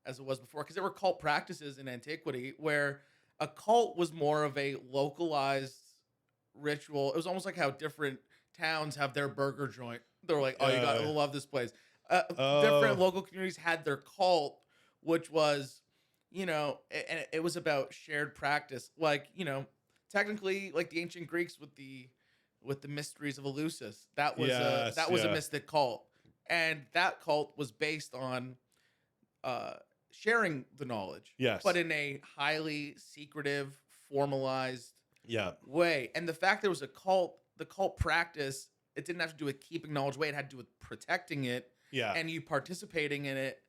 as it was before, because there were cult practices in antiquity where a cult was more of a localized ritual. It was almost like how different towns have their burger joint. They're like, oh, you gotta love this place. Different local communities had their cult, which was, and it was about shared practice. Like, technically, like the ancient Greeks with the mysteries of Eleusis, that was a mystic cult, and that cult was based on sharing the knowledge, Yes, but in a highly secretive, formalized way. And the fact there was a cult, the cult practice, it didn't have to do with keeping knowledge away. It had to do with protecting it. Yeah. And you participating in it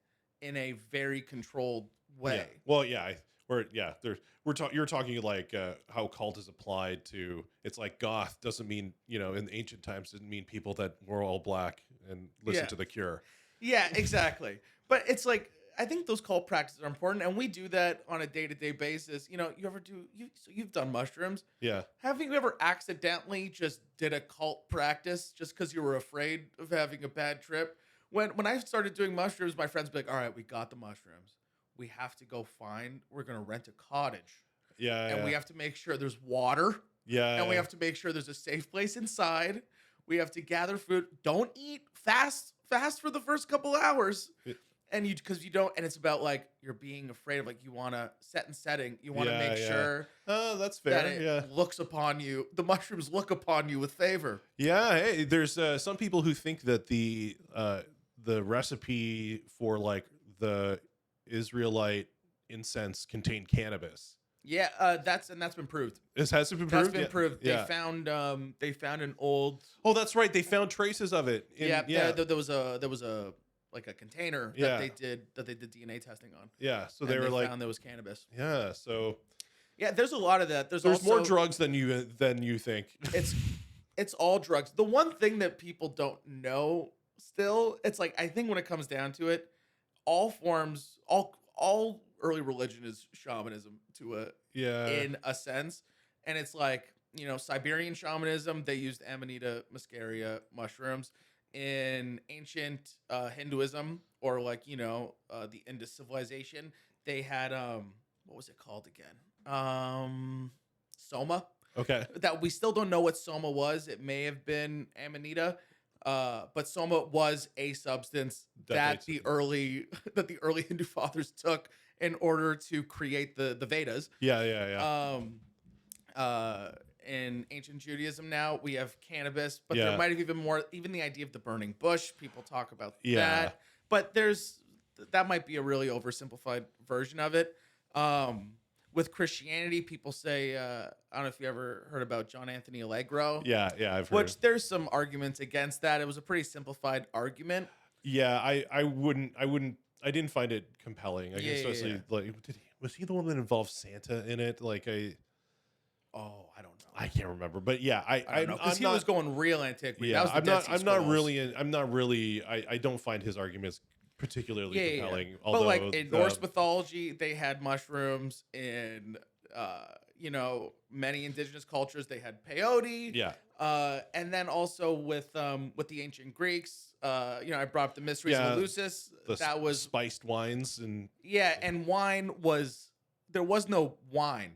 in a very controlled way. Yeah. Well, yeah. You're talking like how cult is applied to. It's like goth doesn't mean, in ancient times didn't mean people that were all black and listen to The Cure. Yeah, exactly. But it's like, I think those cult practices are important, and we do that on a day-to-day basis. You ever you've done mushrooms. Yeah. Have you ever accidentally just did a cult practice just because you were afraid of having a bad trip? When I started doing mushrooms, my friends would be like, all right, we got the mushrooms. We're going to rent a cottage. Yeah. And we have to make sure there's water. Yeah. And we have to make sure there's a safe place inside. We have to gather food. Don't eat fast for the first couple hours. And because you don't, and it's about like you're being afraid of, like, you want to set and setting. You want to make sure. Oh, that's fair. That it looks upon you. The mushrooms look upon you with favor. Yeah. Hey, there's some people who think that the recipe for like the Israelite incense contained cannabis. Yeah, that's been proved. Has it been proved? That's been proved. Yeah. They found an old. Oh, that's right. They found traces of it. There was a like a container that they did DNA testing on. Yeah, so they found there was cannabis. Yeah, so there's a lot of that. There's also more drugs than you think. It's all drugs. The one thing that people don't know still, it's like, I think when it comes down to it, all early religion is shamanism in a sense. And it's like, Siberian shamanism, they used Amanita muscaria mushrooms. In ancient Hinduism, or like, the Indus civilization, they had what was it called again? Soma. Okay. That we still don't know what Soma was. It may have been Amanita. But Soma was a substance that the early Hindu fathers took in order to create the Vedas. Yeah. In ancient Judaism now, we have cannabis, but there might have even the idea of the burning bush. People talk about that. But that might be a really oversimplified version of it. With Christianity, people say, I don't know if you ever heard about John Anthony Allegro. Yeah, I've heard. Which there's some arguments against that. It was a pretty simplified argument. Yeah, I didn't find it compelling. Especially like, was he the one that involved Santa in it? Like I don't know. I can't remember, but yeah, I don't know, because he was going real antiquity. Yeah, that was I'm not really. I don't find his arguments particularly compelling. Although, but like in Norse mythology, they had mushrooms. In many indigenous cultures, they had peyote. Yeah. And then also with the ancient Greeks, I brought up the mysteries of Eleusis. That was spiced wines and and there was no wine.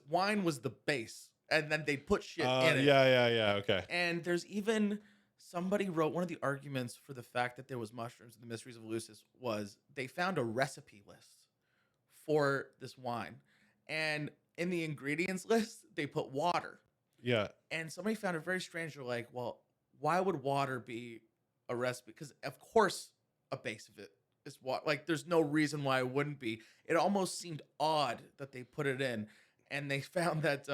Wine was the base, and then they put shit in it. Yeah. Okay. And there's even somebody wrote one of the arguments for the fact that there was mushrooms in the mysteries of Eleusis was they found a recipe list for this wine, and in the ingredients list they put water. Yeah. And somebody found it very strange. They're like, well, why would water be a recipe? Because of course a base of it is what, like, there's no reason why it wouldn't be. It almost seemed odd that they put it in, and they found that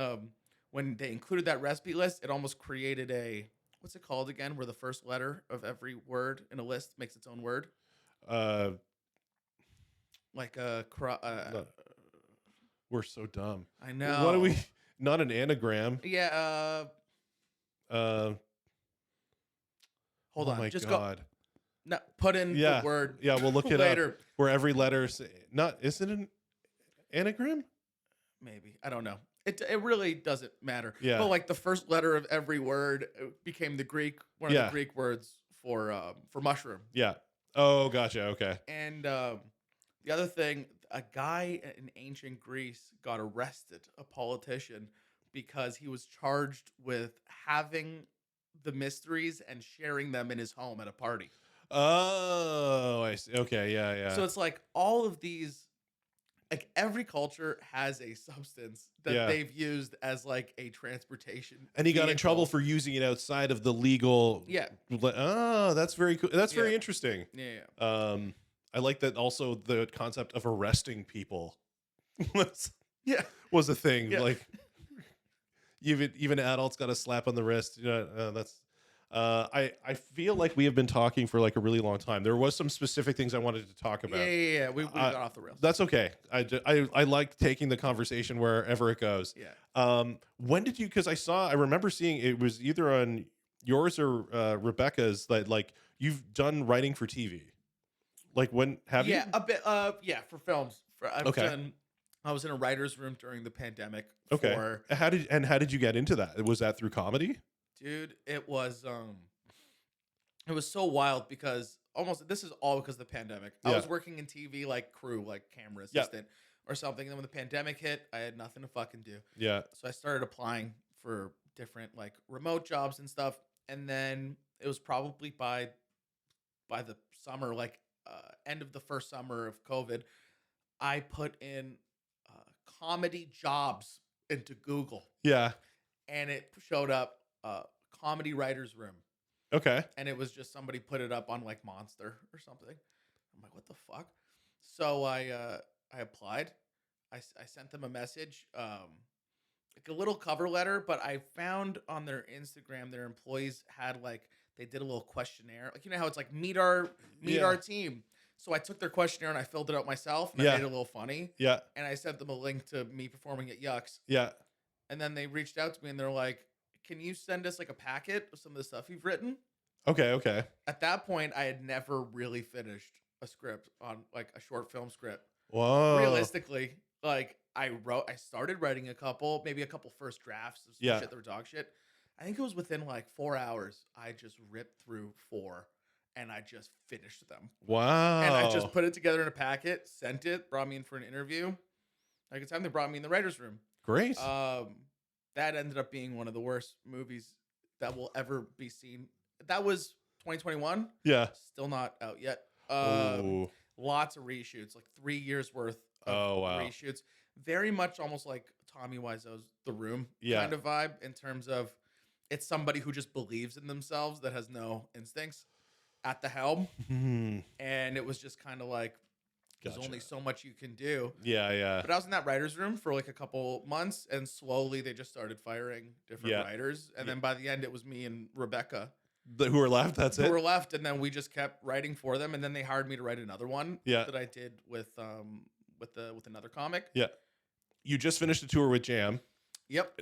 when they included that recipe list, it almost created a, what's it called again, where the first letter of every word in a list makes its own word, Uh, like a no, we're so dumb. I know. What do we? Not an anagram. Yeah. Uh, Hold oh on. my Just God. go. No, put in Yeah. the word. Yeah, we'll look it later. up. Where every letter not is it an anagram? Maybe, I don't know. It really doesn't matter. Yeah. But like the first letter of every word became the Greek, one of Yeah. the Greek words for mushroom. Yeah. Oh, gotcha. Okay. And the other thing, a guy in ancient Greece got arrested, a politician, because he was charged with having the mysteries and sharing them in his home at a party. Oh, I see. Okay. Yeah. Yeah. So it's like all of these, like every culture has a substance that Yeah. they've used as like a transportation. And he got in vehicle. trouble for using it outside of the legal. Yeah. Oh, that's very cool. That's very Yeah. interesting. Yeah. I like that also the concept of arresting people Yeah. was a thing. Yeah. Like even adults got a slap on the wrist. You know, that's I feel like we have been talking for like a really long time. There was some specific things I wanted to talk about. Yeah. We got off the rails. That's okay. I like taking the conversation wherever it goes. Yeah. When did you? Because I remember seeing it was either on yours or Rebecca's that like you've done writing for TV. Like when have you? Yeah, a bit. Yeah, for films. Okay. I was in a writer's room during the pandemic. Okay. For, How did you get into that? Was that through comedy? dude, it was so wild because this is all because of the pandemic. I Yeah. was working in TV like crew, like camera Yeah. assistant or something. And then when the pandemic hit, I had nothing to fucking do. Yeah. So I started applying for different like remote jobs and stuff. And then it was probably by the summer, like end of the first summer of COVID, I put in comedy jobs into Google, Yeah. and it showed up comedy writers room, Okay. and it was just somebody put it up on like Monster or something. I'm like, what the fuck? So I applied. I sent them a message, like a little cover letter, but I found on their Instagram their employees had like they did a little questionnaire, like you know how it's like meet our team. So I took their questionnaire and I filled it out myself. And I made it a little funny. Yeah. And I sent them a link to me performing at Yucks. Yeah. And then they reached out to me and they're like, "Can you send us like a packet of some of the stuff you've written?" Okay. Okay. At that point, I had never really finished a script on like a short film script. Whoa. Realistically, like I started writing a couple first drafts of some shit that were dog shit. I think it was within like 4 hours. I just ripped through 4 and I just finished them. Wow. And I just put it together in a packet, sent it, brought me in for an interview. Like, it's time they brought me in the writer's room. Great. That ended up being one of the worst movies that will ever be seen. That was 2021. Yeah. Still not out yet. Ooh. Lots of reshoots, like 3 years worth of reshoots. Very much almost like Tommy Wiseau's The Room kind of vibe in terms of it's somebody who just believes in themselves that has no instincts at the helm. And it was just kind of like, there's only so much you can do. Yeah, yeah. But I was in that writer's room for like a couple months, and slowly they just started firing different writers. And then by the end, it was me and Rebecca. Who were left, that's it? Who were left, and then we just kept writing for them. And then they hired me to write another one that I did with another comic. Yeah. You just finished a tour with Jam. Yep.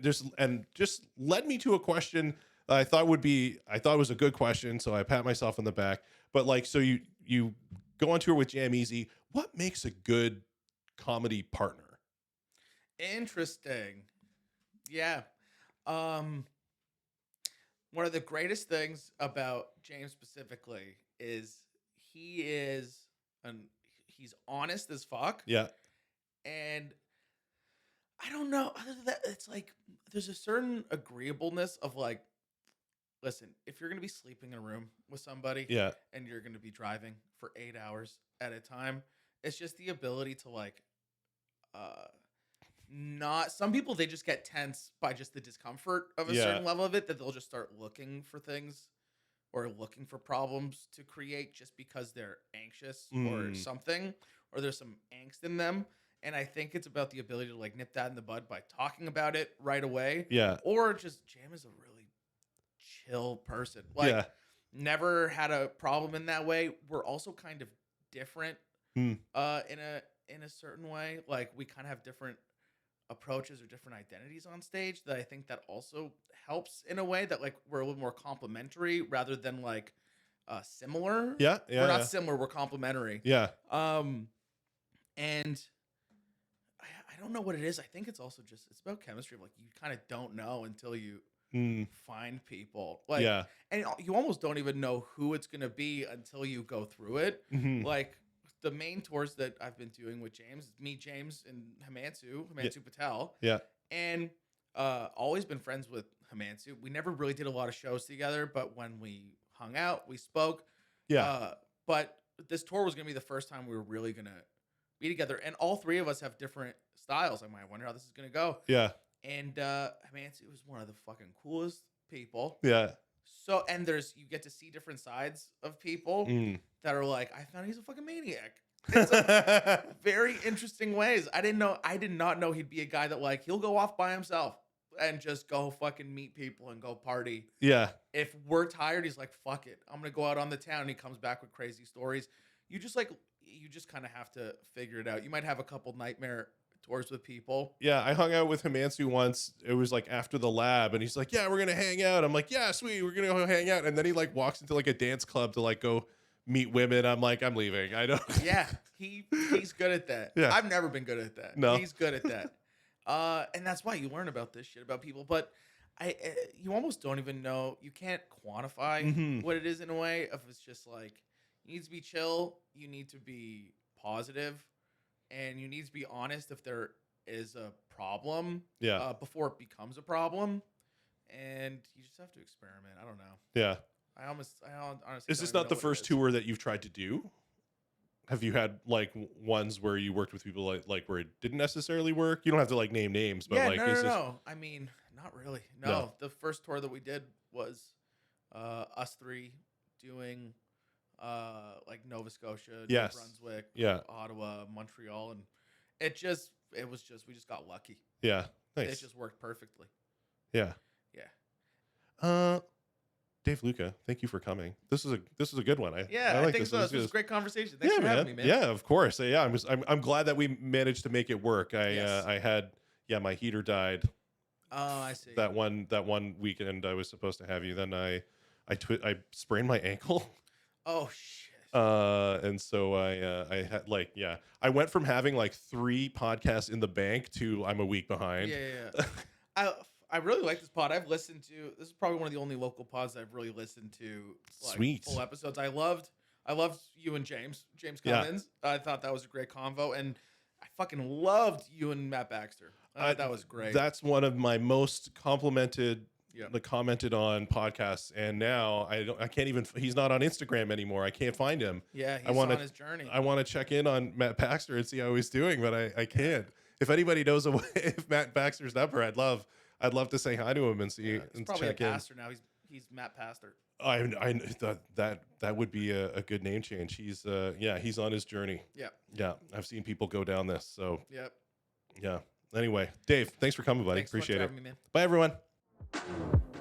Just led me to a question I thought was a good question, so I pat myself on the back. But like, so you go on tour with Jam Easy. What makes a good comedy partner? Interesting. Yeah. One of the greatest things about James specifically is he's honest as fuck. Yeah. And I don't know, other than that, it's like there's a certain agreeableness of like, listen, if you're going to be sleeping in a room with somebody and you're going to be driving for 8 hours at a time, it's just the ability to like, some people, they just get tense by just the discomfort of a certain level of it, that they'll just start looking for things or looking for problems to create just because they're anxious or Mm. something, or there's some angst in them. And I think it's about the ability to like nip that in the bud by talking about it right away, Yeah. or just Jam is a really chill person. Like, Yeah. never had a problem in that way. We're also kind of different Mm. in a certain way. Like, we kind of have different approaches or different identities on stage that I think that also helps in a way that like we're a little more complementary rather than like similar. Yeah. We're not Yeah. similar, we're complementary. Yeah. And I don't know what it is. I think it's also just it's about chemistry. Like, you kind of don't know until you Mm. find people. Like, Yeah. and you almost don't even know who it's gonna be until you go through it. Mhm. Like, the main tours that I've been doing with James, me, James, and Himanshu Patel, Yeah. and always been friends with Himanshu. We never really did a lot of shows together, but when we hung out, we spoke. Yeah. But this tour was gonna be the first time we were really gonna be together, and all three of us have different styles. I might wonder how this is gonna go. Yeah. And Himanshu was one of the fucking coolest people. Yeah. So, and you get to see different sides of people Mm. that are like, I found he's a fucking maniac. It's a very interesting ways. I did not know he'd be a guy that like, he'll go off by himself and just go fucking meet people and go party. Yeah. If we're tired, he's like, fuck it, I'm gonna go out on the town. He comes back with crazy stories. You just kind of have to figure it out. You might have a couple nightmare tours with people. Yeah, I hung out with Himanshu once. It was like after the lab, and he's like, "Yeah, we're gonna hang out." I'm like, "Yeah, sweet, we're gonna go hang out." And then he like walks into like a dance club to like go meet women. I'm like, "I'm leaving. I don't." Yeah, he's good at that. Yeah. I've never been good at that. No. He's good at that. And that's why you learn about this shit about people. But you almost don't even know. You can't quantify Mhm. what it is in a way. If it's just like, you need to be chill, you need to be positive, and you need to be honest if there is a problem. Yeah. Before it becomes a problem, and you just have to experiment. I don't know. Yeah. I honestly. Is this don't not even the know what it first is. tour that you've tried to do? Have you had like ones where you worked with people like where it didn't necessarily work? You don't have to like name names, but Yeah, like, no. I mean, not really. No. No. The first tour that we did was us three doing like Nova Scotia, Yes. New Brunswick, Yeah. Ottawa, Montreal, and we just got lucky. Yeah. It Nice. just worked perfectly. Yeah. Yeah. Dave, Luca, thank you for coming. This is a good one. I I like think this. so. This was a great conversation. Thanks for having me, man. Yeah, of course. Yeah, I'm glad that we managed to make it work. Yes. I had my heater died Oh, I see. that one weekend I was supposed to have you. Then I sprained my ankle. Oh shit. And so I had I went from having like 3 podcasts in the bank to I'm a week behind. Yeah. I really like this pod. I've listened to. This is probably one of the only local pods I've really listened to. Like, Sweet. full episodes. I loved you and James Yeah. Cummins. I thought that was a great convo, and I fucking loved you and Matt Baxter. I thought that was great. That's one of my most complimented, Yeah. commented on podcasts. And now I can't even. He's not on Instagram anymore. I can't find him. Yeah, he's wanna- on his journey. I want to check in on Matt Baxter and see how he's doing, but I can't. If anybody knows a way, if Matt Baxter's number, I'd love to say hi to him and see He's and probably a check in. pastor now. He's Matt Pastor. I that would be a good name change. He's he's on his journey. Yeah. I've seen people go down this. So Yep. yeah. Anyway, Dave, thanks for coming, buddy. Thanks so much for Appreciate it. having me, man. Bye, everyone.